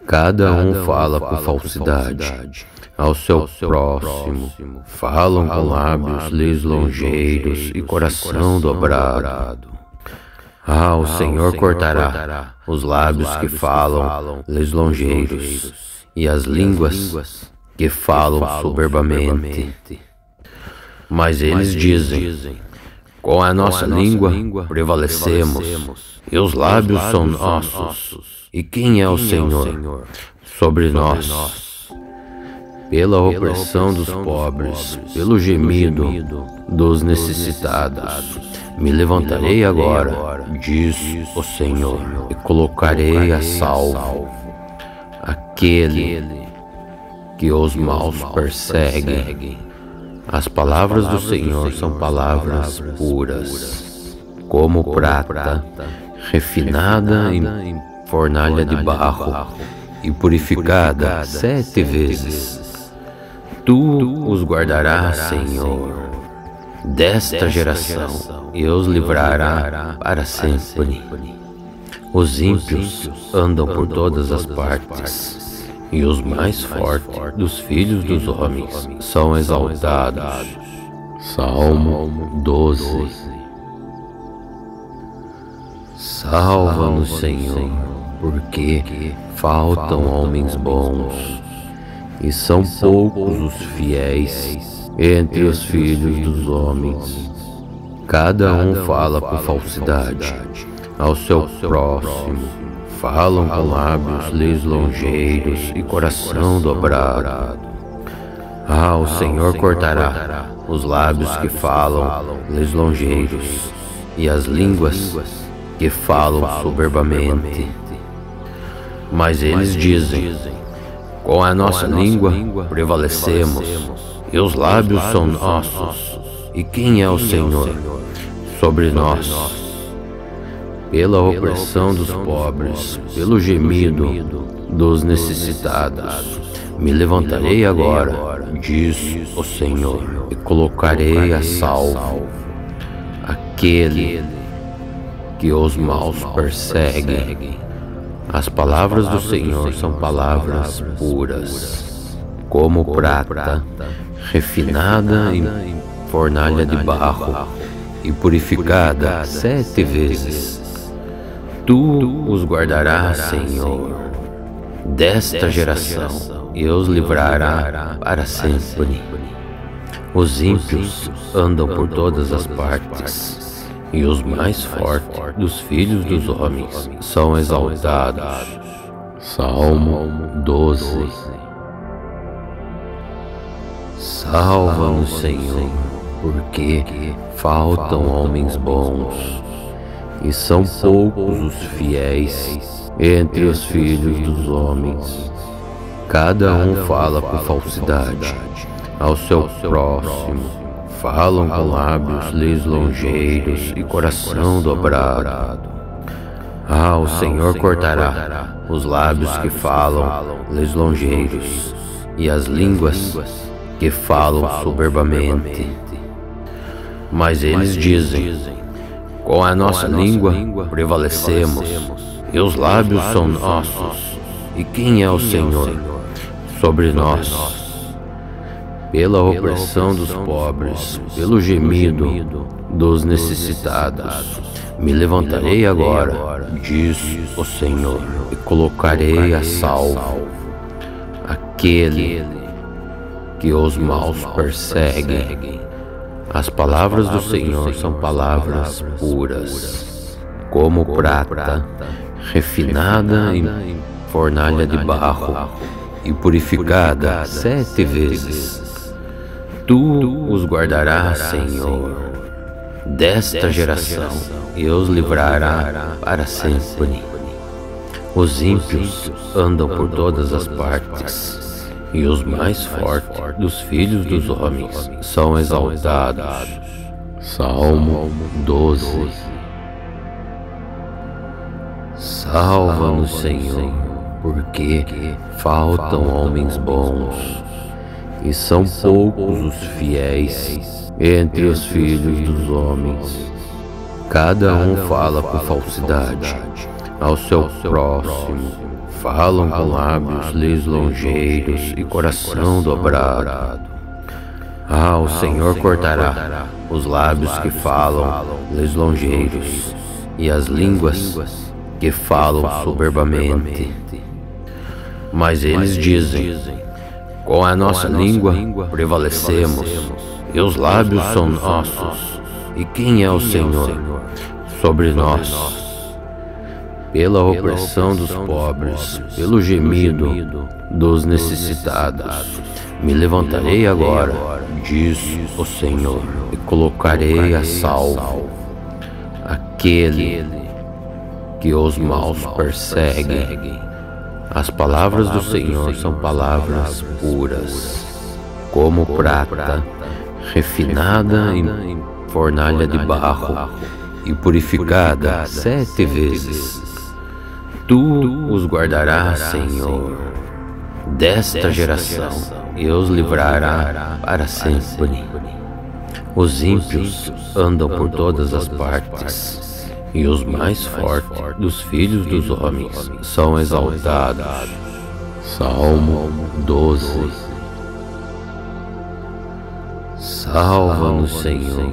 Cada um fala com falsidade ao seu próximo, falam com lábios lisonjeiros e coração dobrado. O Senhor cortará os lábios que falam lisonjeiros e as línguas que falam soberbamente. Mas eles dizem: com a nossa língua prevalecemos, e os lábios são nossos. E quem é o Senhor? Sobre nós. pela opressão dos pobres, pelo gemido dos necessitados. Me levantarei agora, diz o Senhor, e colocarei a salvo aquele que os maus perseguem. As palavras do Senhor são palavras puras, como prata refinada em fornalha de barro e purificada 7 vezes. Tu os guardarás, Senhor, desta geração, e os livrará para sempre. Os ímpios andam por todas as partes, e os mais fortes dos filhos dos homens são exaltados. Salmo 12. Salva-nos, Senhor, porque faltam homens bons, e são poucos os fiéis entre os filhos dos homens. Cada um fala com falsidade ao seu próximo, falam com lábios lisonjeiros e coração dobrado. O Senhor cortará os lábios que falam lisonjeiros e as línguas que falam soberbamente. Mas eles dizem: com a nossa língua prevalecemos, e os lábios são nossos. E quem é o Senhor sobre nós? Pela opressão dos pobres, pelo gemido dos necessitados. Me levantarei agora, diz o Senhor, e colocarei a salvo aquele que os maus perseguem. As palavras do Senhor são palavras puras, como prata refinada em fornalha de barro e purificada 7 vezes. Tu os guardarás, Senhor, desta geração, e os livrará para sempre. Os ímpios andam por todas as partes, e os mais fortes dos filhos dos homens são exaltados. Salmo 12. Salva-nos, Senhor, porque faltam homens bons, e são poucos os fiéis entre os filhos dos homens. Cada um fala com falsidade ao seu próximo, falam com lábios lisonjeiros e coração dobrado. O Senhor cortará os lábios que falam lisonjeiros e as línguas que falam soberbamente. Mas eles dizem: com a nossa língua prevalecemos, e os lábios são nossos. E quem é o Senhor sobre nós? Pela opressão dos pobres, pelo gemido dos necessitados. Me levantarei agora, diz o Senhor, e colocarei a salvo aquele que os maus perseguem. As palavras do Senhor são palavras puras, como prata refinada em fornalha de barro e purificada 7 vezes. Tu os guardarás, Senhor, desta geração, e os livrará para sempre. Os ímpios andam por todas as partes, e os mais fortes dos filhos dos homens são exaltados. Salmo 12. Salva-nos, Senhor, porque faltam homens bons, e são poucos os fiéis entre os filhos dos homens. Cada um fala com falsidade ao seu próximo, falam com lábios lisonjeiros e coração dobrado. O Senhor cortará os lábios que falam lisonjeiros e as línguas que falam soberbamente. Mas eles dizem: com a nossa língua prevalecemos, e os lábios são nossos. E quem é o Senhor sobre nós? pela opressão dos pobres, pelo gemido dos necessitados. Me levantarei agora, diz o Senhor, e colocarei a salvo aquele que os maus persegue. As palavras do Senhor são palavras puras, como prata refinada em fornalha de barro e purificada 7 vezes. Tu os guardarás, Senhor, desta geração, e os livrará para sempre. Os ímpios andam por todas as partes, e os mais fortes dos filhos dos homens são exaltados. Salmo 12. Salva-nos, Senhor,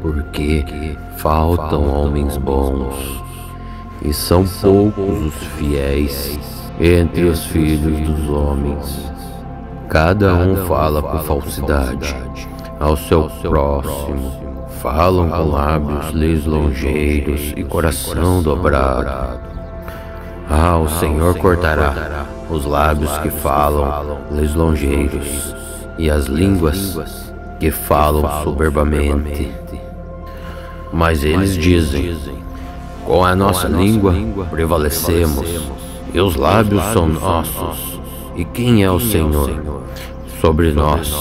porque faltam homens bons, e são poucos os fiéis entre os filhos dos homens. Cada um fala com falsidade ao seu próximo, falam com lábios lisonjeiros e coração dobrado. O Senhor cortará os lábios que falam lisonjeiros e as línguas que falam soberbamente. Mas eles dizem: com a nossa língua prevalecemos, e os lábios são nossos. E quem é o Senhor sobre nós?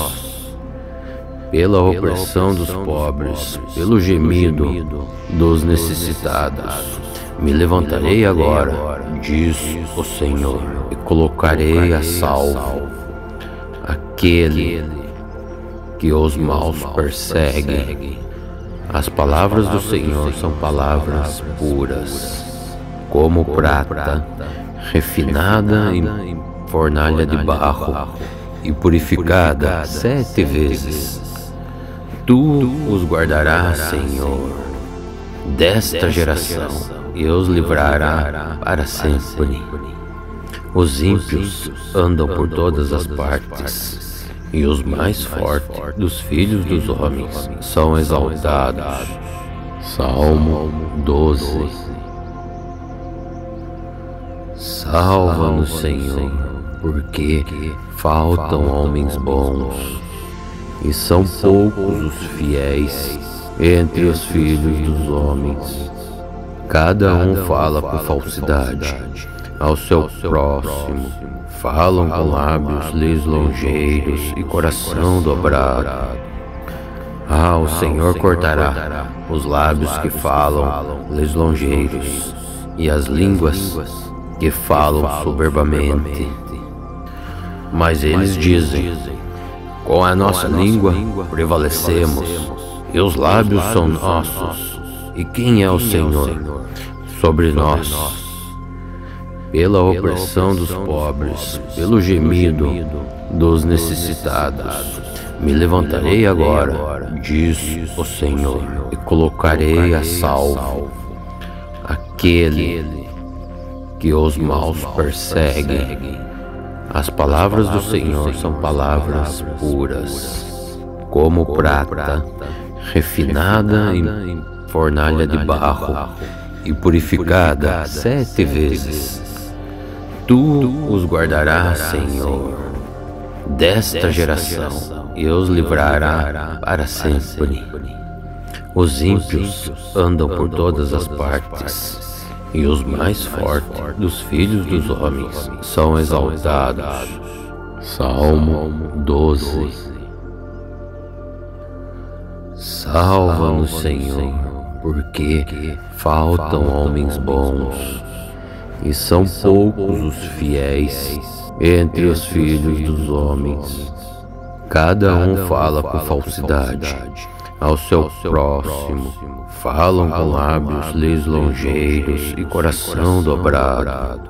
Pela opressão dos pobres, pelo gemido dos necessitados. Me levantarei agora, diz o Senhor, e colocarei a salvo aquele que os maus persegue. As palavras do Senhor são palavras puras, como prata refinada em fornalha de barro e purificada 7 vezes. Tu os guardarás, Senhor, desta geração, e os livrará para sempre. Os ímpios andam por todas as partes, e os mais fortes dos filhos dos homens são exaltados. Salmo 12. Salva-nos, Senhor, porque faltam homens bons, e são poucos os fiéis entre os filhos dos homens. Cada um fala com falsidade ao seu próximo, falam com lábios lisonjeiros e coração dobrado. O Senhor cortará os lábios que falam lisonjeiros e as línguas que falam soberbamente. Mas eles dizem: com a nossa língua prevalecemos, e os lábios são nossos. E quem é o Senhor sobre nós? Pela opressão dos pobres, pelo gemido dos necessitados. Me levantarei agora, diz o Senhor, e colocarei a salvo aquele que os maus persegue. As palavras do Senhor são palavras puras, como prata refinada em fornalha de barro e purificada 7 vezes. Tu os guardarás, Senhor, desta geração, e os livrará para sempre. Os ímpios andam por todas as partes, e os mais fortes dos filhos dos homens são exaltados. Salmo 12. Salva-nos, Senhor, porque faltam homens bons, e são poucos os fiéis entre os filhos dos homens. Cada um fala com falsidade ao seu próximo, falam com lábios lisonjeiros e coração dobrado.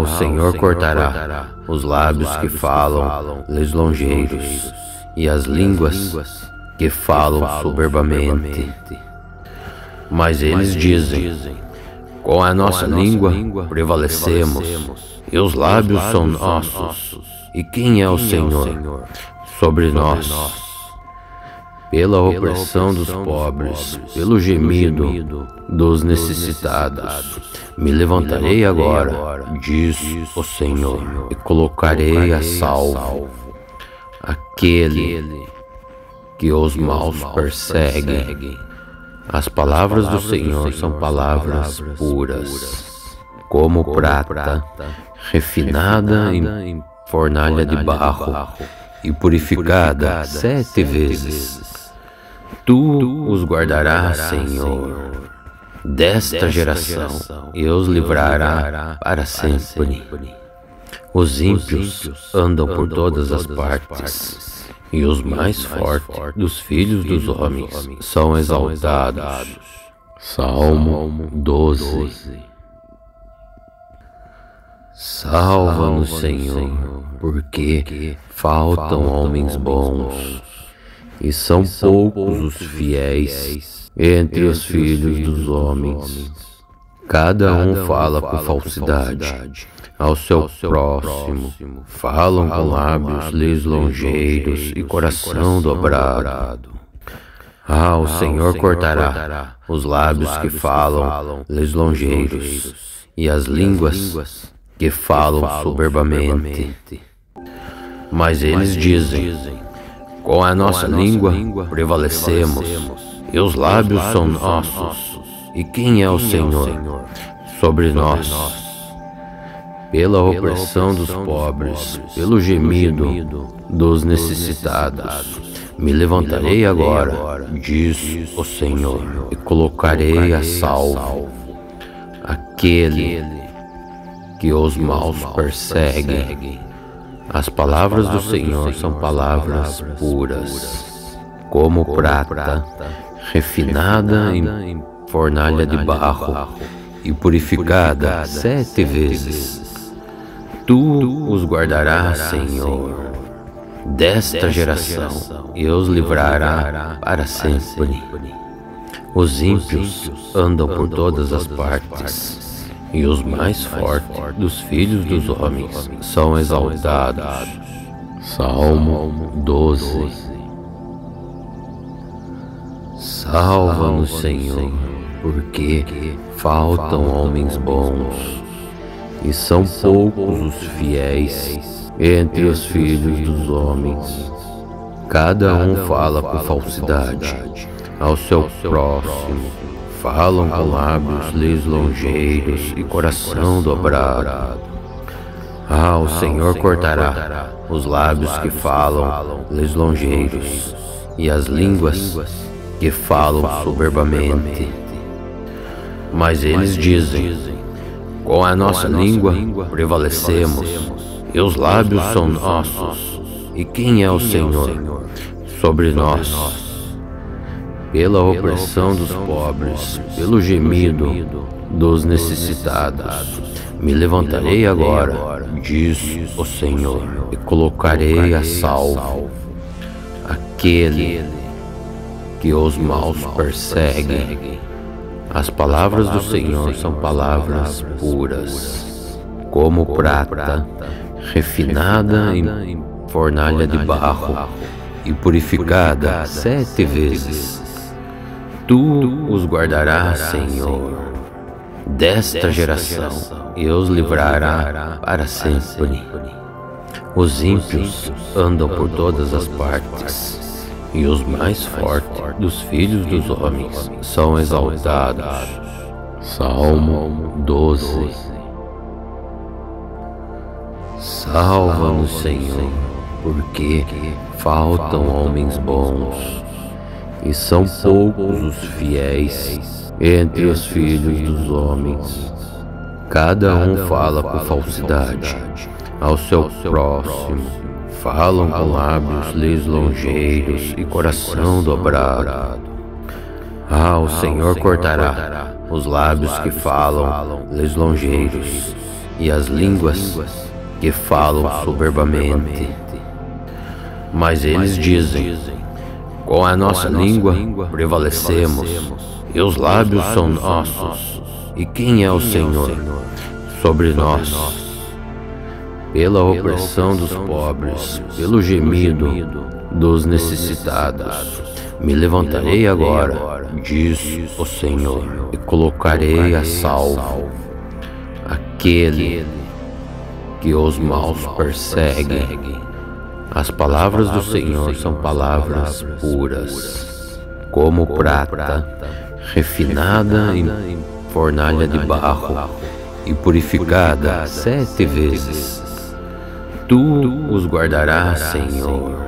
O Senhor cortará os lábios que falam lisonjeiros e as línguas que falam soberbamente. Mas eles dizem: com a nossa língua prevalecemos, e os lábios são nossos. E quem é o Senhor sobre nós? pela opressão dos pobres, pelo gemido dos necessitados. Me levantarei agora, diz o Senhor, e colocarei a salvo aquele que os maus persegue. As palavras do Senhor são palavras puras, como prata, refinada em fornalha de barro e purificada 7 vezes. Tu os guardarás, Senhor, desta geração, e os livrará para sempre. Os ímpios andam por todas as partes, e os mais fortes dos filhos dos homens são exaltados. Salmo 12. Salva-nos, Senhor, porque faltam homens bons, e são poucos os fiéis entre os filhos dos homens. Cada um fala com falsidade ao seu próximo, falam com lábios lisonjeiros e coração dobrado. O Senhor cortará os lábios que falam lisonjeiros e as línguas que falam soberbamente. Mas eles dizem: com a nossa língua prevalecemos, e os lábios são nossos. E quem é o Senhor sobre nós? Pela opressão dos pobres, pelo gemido dos necessitados. Me levantarei agora, diz o Senhor, e colocarei a salvo aquele que os maus persegue. As palavras do Senhor são palavras puras, como prata, refinada em fornalha de barro e purificada 7 vezes. Tu os guardarás, Senhor, desta geração, e os livrará para sempre. Os ímpios andam por todas as partes, e os mais fortes dos filhos dos homens são exaltados. Salmo 12. Salva-nos, Senhor, porque faltam homens bons, e são poucos os fiéis entre os filhos dos homens. Cada um fala com falsidade ao seu próximo, falam com lábios lisonjeiros e coração dobrado. O Senhor cortará os lábios que falam lisonjeiros e as línguas que falam soberbamente. Mas eles dizem: com a nossa língua prevalecemos, e os lábios são nossos. E quem é o Senhor sobre nós? Pela opressão dos pobres, pelo gemido dos necessitados. Me levantarei agora, diz o Senhor, e colocarei a salvo aquele que os maus persegue. As palavras do Senhor são palavras puras, como prata, refinada em fornalha de barro e purificada 7 vezes. Tu os guardarás, Senhor, desta geração, e os livrará para sempre. Os ímpios andam por todas as partes, e os mais fortes dos filhos dos homens são exaltados. Salmo 12. Salva-nos, Senhor, porque faltam homens bons, e são poucos os fiéis entre os filhos dos homens. Cada um fala com falsidade ao seu próximo, falam com lábios lisonjeiros e coração dobrado. O Senhor cortará os lábios que falam lisonjeiros e as línguas que falam soberbamente. Mas eles dizem: com a nossa língua prevalecemos, e os lábios são nossos. E quem é o Senhor sobre nós? Pela opressão dos pobres, pelo gemido dos necessitados. Me levantarei agora, diz o Senhor, e colocarei a salvo aquele que os maus perseguem. As palavras do Senhor são palavras puras, como prata refinada em fornalha de barro e purificada 7 vezes. Tu os guardarás, Senhor,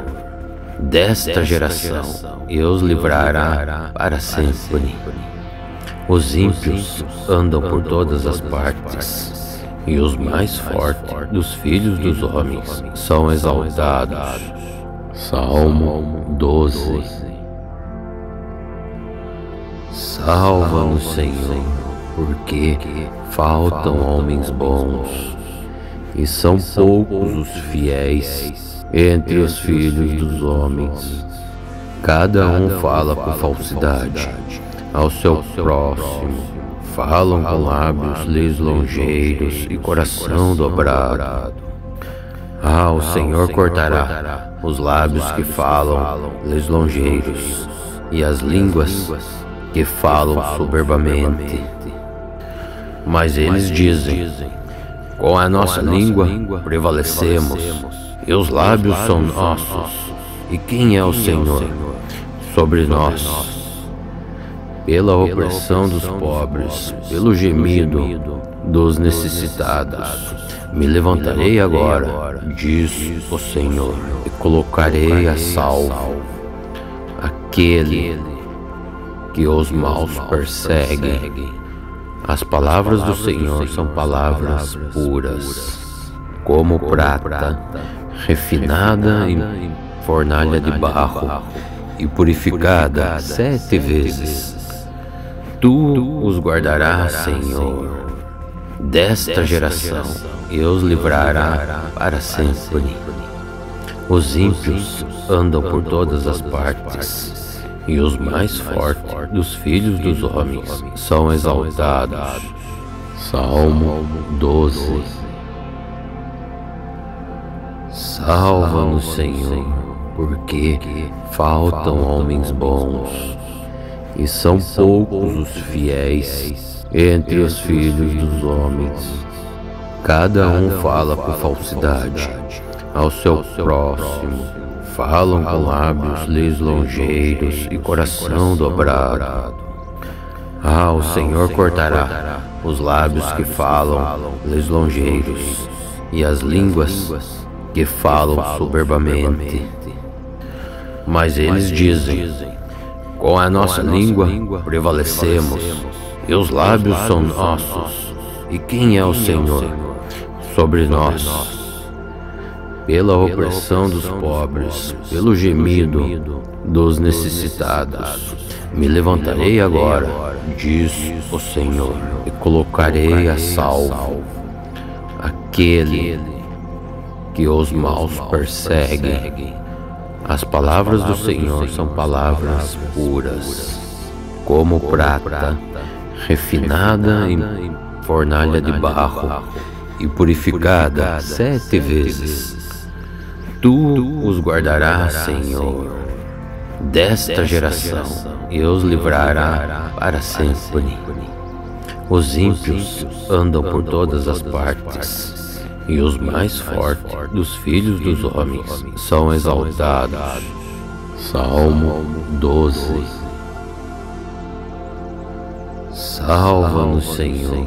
desta geração, e os livrará para sempre. Os ímpios andam por todas as partes, e os mais fortes dos filhos dos homens são exaltados. Salmo 12. Salva-nos, Senhor, porque faltam homens bons, e são poucos os fiéis entre os filhos dos homens. Cada um fala com falsidade ao seu próximo. Falam com lábios lisonjeiros e coração dobrado. O Senhor cortará os lábios que falam lisonjeiros e as línguas que falam soberbamente. Mas eles dizem: com a nossa língua prevalecemos, e os lábios são nossos. E quem é o Senhor sobre nós? Pela opressão dos pobres, pelo gemido dos necessitados. Me levantarei agora, diz o Senhor, e colocarei a salvo aquele que os maus perseguem. As palavras do Senhor são palavras puras, como prata refinada em fornalha de barro e purificada 7 vezes. Tu os guardarás, Senhor, desta geração, e os livrará para sempre. Os ímpios andam por todas as partes, e os mais fortes dos filhos dos homens são exaltados. Salmo 12. Salva-nos, Senhor, porque faltam homens bons, e são poucos os fiéis entre os filhos dos homens. Cada um fala com falsidade ao seu próximo. Falam com lábios lisonjeiros e coração dobrado. O Senhor cortará os lábios que falam lisonjeiros e as línguas que falam soberbamente. Mas eles dizem: com a nossa língua prevalecemos, e os lábios são nossos. E quem é o Senhor sobre nós? Pela opressão dos pobres, pelo gemido dos necessitados. Me levantarei agora, diz o Senhor, e colocarei a salvo aquele que os maus perseguem. As palavras do Senhor são palavras puras, como prata refinada em fornalha de barro e purificada 7 vezes. Tu os guardarás, Senhor, desta geração, e os livrará para sempre. Os ímpios andam por todas as partes, e os mais fortes dos filhos dos homens são exaltados. Salmo 12. Salva-nos, Senhor,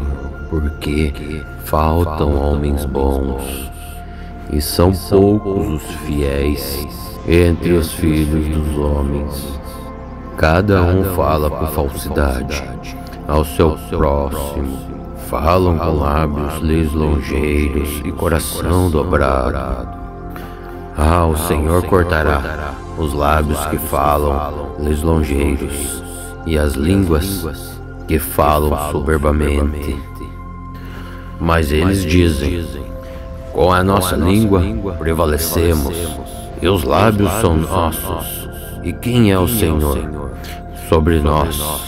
porque faltam homens bons, e são poucos os fiéis entre os filhos dos homens. Cada um fala com falsidade ao seu próximo. Falam com lábios lisonjeiros e coração dobrado. O Senhor cortará os lábios que falam lisonjeiros e as línguas que falam soberbamente. Mas eles dizem: com a nossa língua prevalecemos, e os lábios são nossos. E quem é o Senhor sobre nós?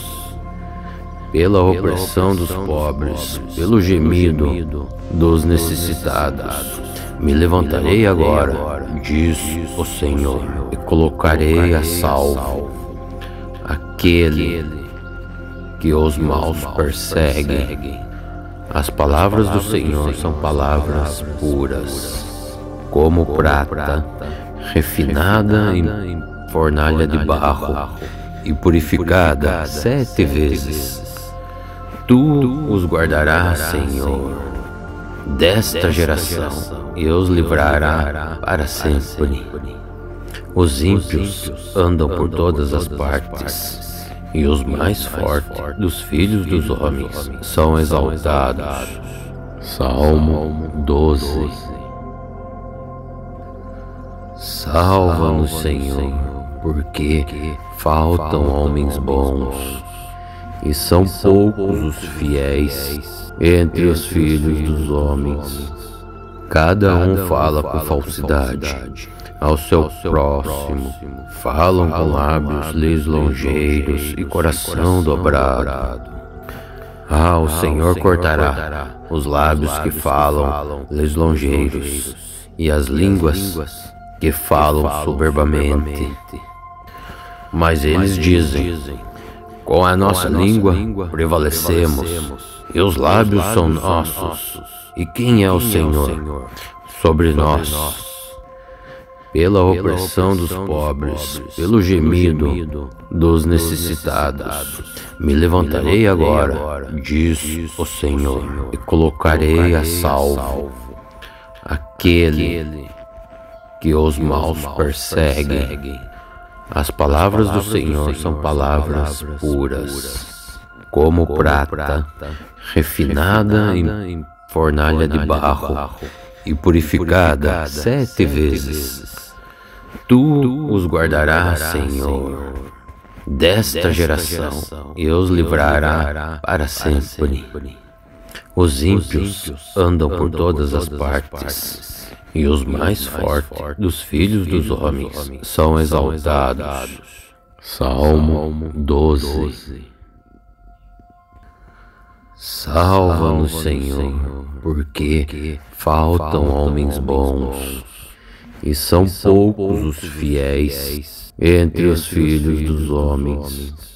Pela opressão dos pobres, pelo gemido dos necessitados. Me levantarei agora, diz o Senhor, e colocarei a salvo aquele que os maus persegue. As palavras do Senhor são palavras puras, como prata refinada em fornalha de barro e purificada 7 vezes. Tu os guardarás, Senhor, desta geração, e os livrará para sempre. Os ímpios andam por todas as partes, e os mais fortes dos filhos dos homens são exaltados. Salmo 12. Salva-nos, Senhor, porque faltam homens bons, e são poucos os fiéis entre os filhos dos homens. Cada um fala com falsidade ao seu próximo, falam com lábios lisonjeiros e coração dobrado. O Senhor cortará os lábios que falam lisonjeiros e as línguas que falam soberbamente. Mas eles dizem: com a nossa língua prevalecemos, e os lábios são nossos. E quem é o Senhor sobre nós? Pela opressão dos pobres, pelo gemido dos necessitados, me levantarei agora, diz o Senhor, e colocarei a salvo aquele que os maus persegue. As palavras do Senhor são palavras puras, como prata refinada em fornalha de barro e purificada 7 vezes. Tu os guardarás, Senhor, desta geração, e os livrará para sempre. Os ímpios andam por todas as partes, e os mais fortes dos filhos dos homens são exaltados. Salmo 12. Salva-nos, Senhor, porque faltam homens bons, e são poucos os fiéis entre os filhos dos homens.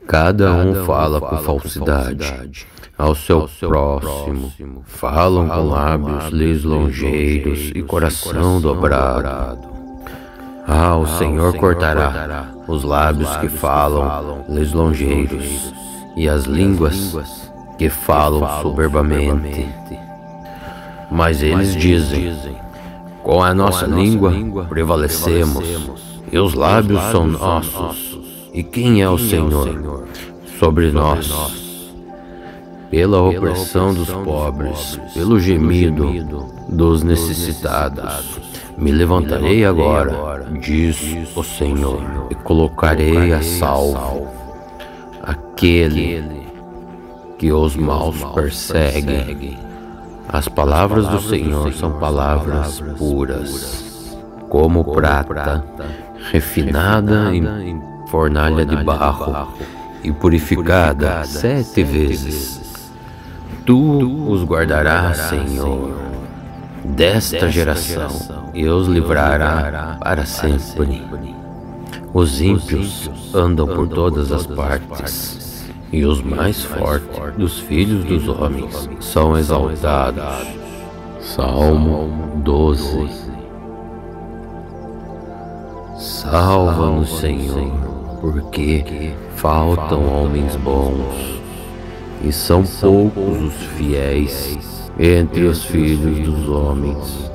Cada um fala com falsidade ao seu próximo, falam com lábios lisonjeiros e coração dobrado. O Senhor cortará os lábios que falam lisonjeiros e as línguas que falam soberbamente. Mas eles dizem: com a nossa língua prevalecemos, e os lábios são nossos. E quem é o Senhor sobre nós? Pela opressão dos pobres, pelo gemido dos necessitados, me levantarei agora, diz o Senhor, e colocarei a salvo aquele que os maus persegue. As palavras do Senhor são palavras puras, como prata refinada em fornalha de barro e purificada 7 vezes. Tu os guardarás, Senhor, desta geração, e os livrará para sempre. Os ímpios andam por todas as partes, e os mais fortes dos filhos dos homens são exaltados. Salmo 12. Salva-nos, Senhor, porque faltam homens bons, e são poucos os fiéis entre os filhos dos homens.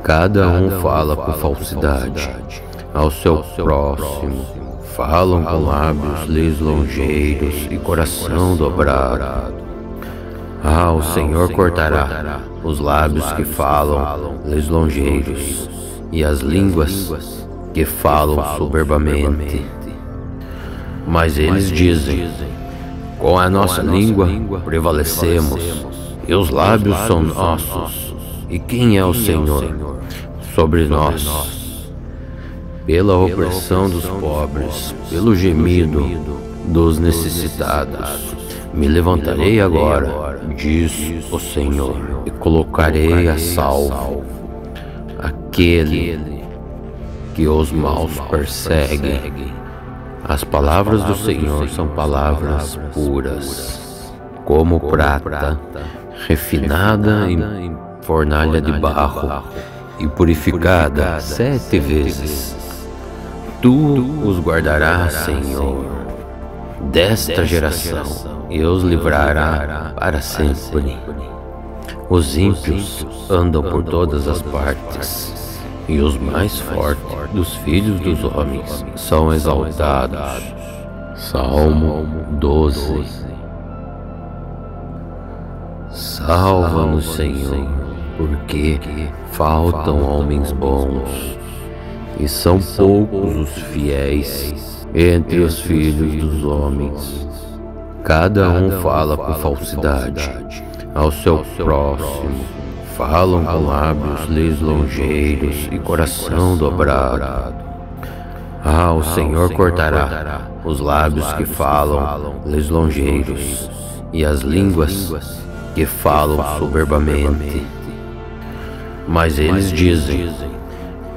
Cada um fala com falsidade ao seu próximo, falam com lábios lisonjeiros e coração dobrado. O Senhor cortará os lábios que falam lisonjeiros e as línguas que falam soberbamente. Mas eles dizem: com a nossa língua prevalecemos, e os lábios são nossos. E quem é o Senhor sobre nós? Pela opressão dos pobres, pelo gemido dos necessitados, me levantarei agora, diz o Senhor, e colocarei a salvo aquele que os maus persegue. As palavras do Senhor são palavras puras, como prata, refinada em fornalha de barro e purificada 7 vezes. Tu os guardarás, Senhor, desta geração, e os livrará para sempre. Os ímpios andam por todas as partes, e os mais fortes dos filhos dos homens são exaltados. Salmo 12. Salva-nos, Senhor, porque faltam homens bons, e são poucos os fiéis entre os filhos dos homens. Cada um fala com falsidade ao seu próximo, falam com lábios lisonjeiros e coração dobrado. O Senhor cortará os lábios que falam lisonjeiros e as línguas que falam soberbamente. Mas eles dizem: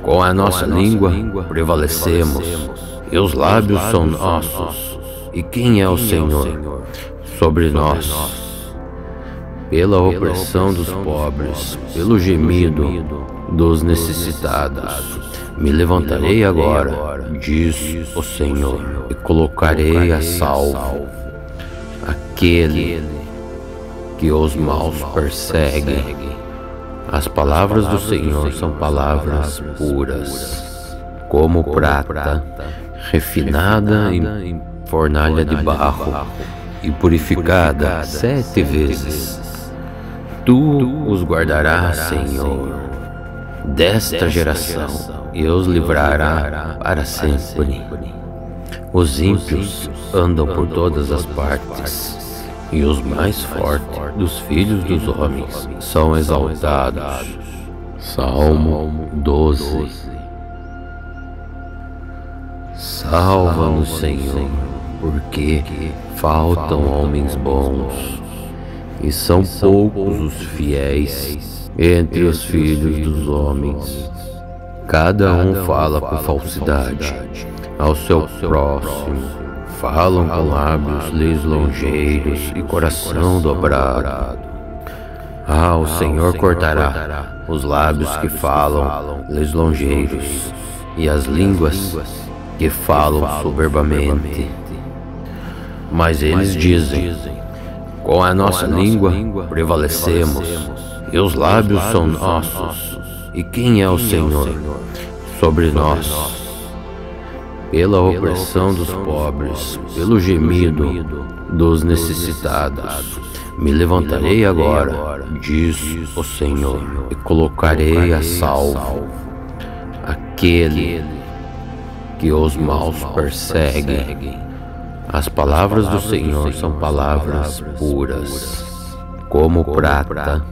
com a nossa língua prevalecemos, e os lábios são nossos. E quem é o Senhor sobre nós? Pela opressão dos pobres, pelo gemido dos necessitados, me levantarei agora, diz o Senhor, e colocarei a salvo aquele que os maus persegue. As palavras do Senhor são palavras puras, como prata, refinada em fornalha de barro e purificada 7 vezes. Tu os guardarás, Senhor, desta geração, e os livrará para sempre. Os ímpios andam por todas as partes, e os mais fortes dos filhos dos homens são exaltados. Salmo 12. Salva-nos, Senhor, porque faltam homens bons, e são poucos os fiéis entre os filhos dos homens. Cada um fala com falsidade ao seu próximo, falam com lábios lisonjeiros e coração dobrado. O Senhor cortará os lábios que falam lisonjeiros e as línguas que falam soberbamente. Mas eles dizem: com a nossa língua prevalecemos, e os lábios são nossos. E quem é o Senhor sobre nós? Pela opressão dos pobres, pelo gemido dos necessitados, me levantarei agora, diz o Senhor, e colocarei a salvo aquele que os maus persegue. As palavras do Senhor são palavras puras, como prata,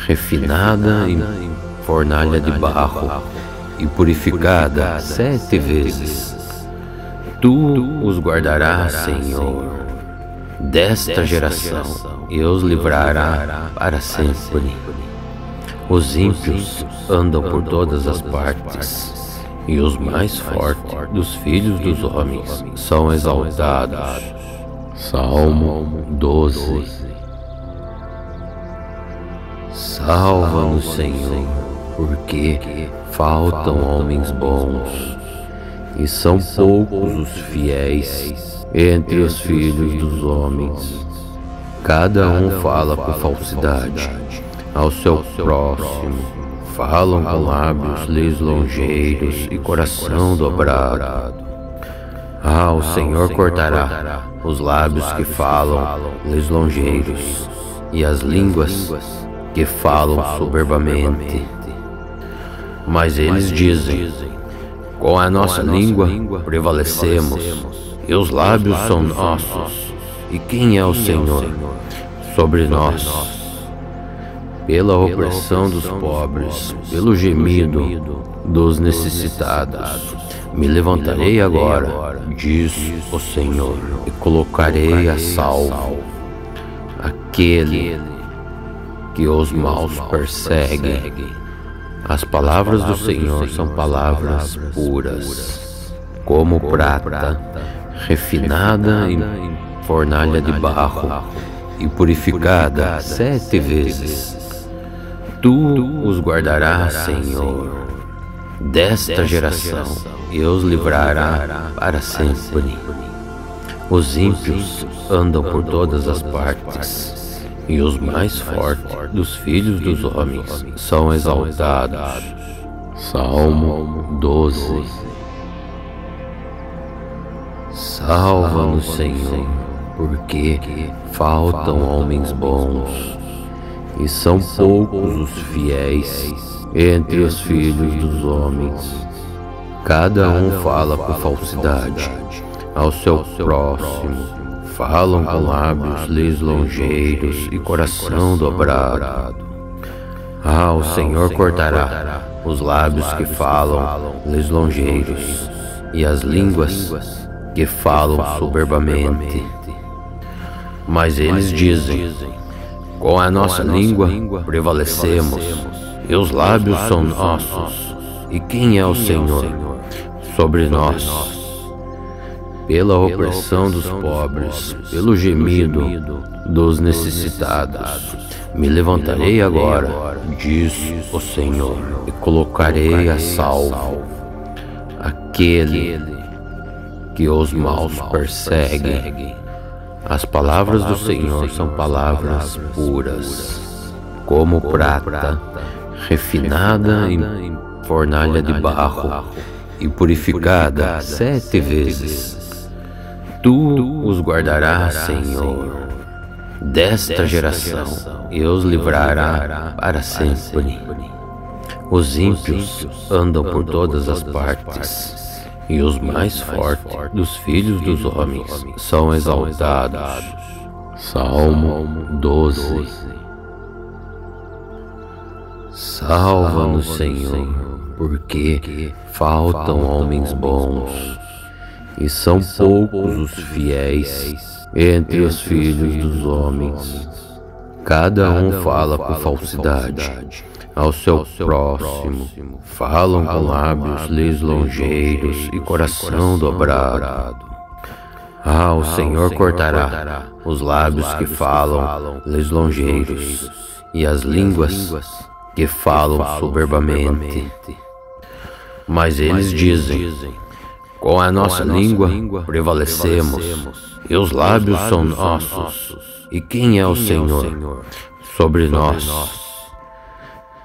refinada em fornalha de barro e purificada 7 vezes. Tu os guardarás, Senhor, desta geração, e os livrará para sempre. Os ímpios andam por todas as partes, e os mais fortes dos filhos dos homens são exaltados. Salmo 12. Salva-nos, Senhor, porque faltam homens bons, e são poucos os fiéis entre os filhos dos homens. Cada um fala com falsidade ao seu próximo, falam com lábios lisonjeiros e coração dobrado. O Senhor cortará os lábios que falam lisonjeiros e as línguas que falam soberbamente. Mas eles dizem: com a nossa língua prevalecemos, e os lábios são nossos. E quem é o Senhor sobre nós? Pela opressão dos pobres, pelo gemido dos necessitados, me levantarei agora, diz o Senhor, e colocarei a salvo aquele que os maus persegue. As palavras do Senhor são palavras puras, como prata, refinada em fornalha de barro e purificada 7 vezes. Tu os guardarás, Senhor, desta geração, e os livrará para sempre. Os ímpios andam por todas as partes, e os mais fortes dos filhos dos homens são exaltados. Salmo 12. Salva-nos, Senhor, porque faltam homens bons, e são poucos os fiéis entre os filhos dos homens. Cada um fala com falsidade ao seu próximo, falam com lábios lisonjeiros e coração dobrado. O Senhor cortará os lábios que falam lisonjeiros e as línguas que falam soberbamente. Mas eles dizem: com a nossa língua prevalecemos, e os lábios são nossos. E quem é o Senhor sobre nós? Pela opressão dos pobres, pelo gemido dos necessitados, me levantarei agora, diz o Senhor, e colocarei a salvo aquele que os maus perseguem. As palavras do Senhor são palavras puras, como prata refinada em fornalha de barro e purificada 7 vezes. Tu os guardarás, Senhor, desta geração, e os livrará para sempre. Os ímpios andam por todas as partes, e os mais fortes dos filhos dos homens são exaltados. Salmo 12. Salva-nos, Senhor, porque faltam homens bons, e são poucos os fiéis entre os filhos dos homens. Cada um fala com falsidade ao seu próximo, falam com lábios lisonjeiros e coração dobrado. O Senhor cortará os lábios que falam lisonjeiros e as línguas que falam soberbamente. Mas eles dizem: com a nossa língua prevalecemos, e os lábios são nossos. E quem é o Senhor sobre nós?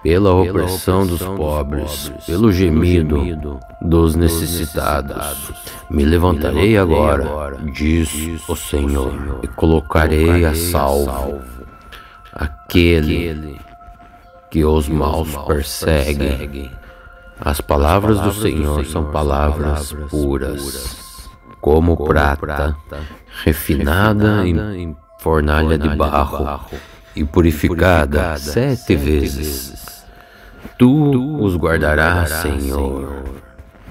Pela opressão dos pobres, pelo gemido dos necessitados, me levantarei agora, diz o Senhor, e colocarei a salvo aquele que os maus perseguem. As palavras do Senhor são palavras puras, como prata refinada em fornalha de barro e purificada 7 vezes. Tu os guardarás, Senhor,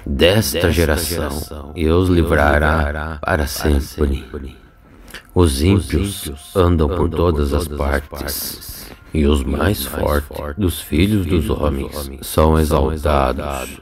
desta geração, e os livrará para sempre. Os ímpios andam por todas as partes, e os mais fortes dos filhos dos homens são exaltados.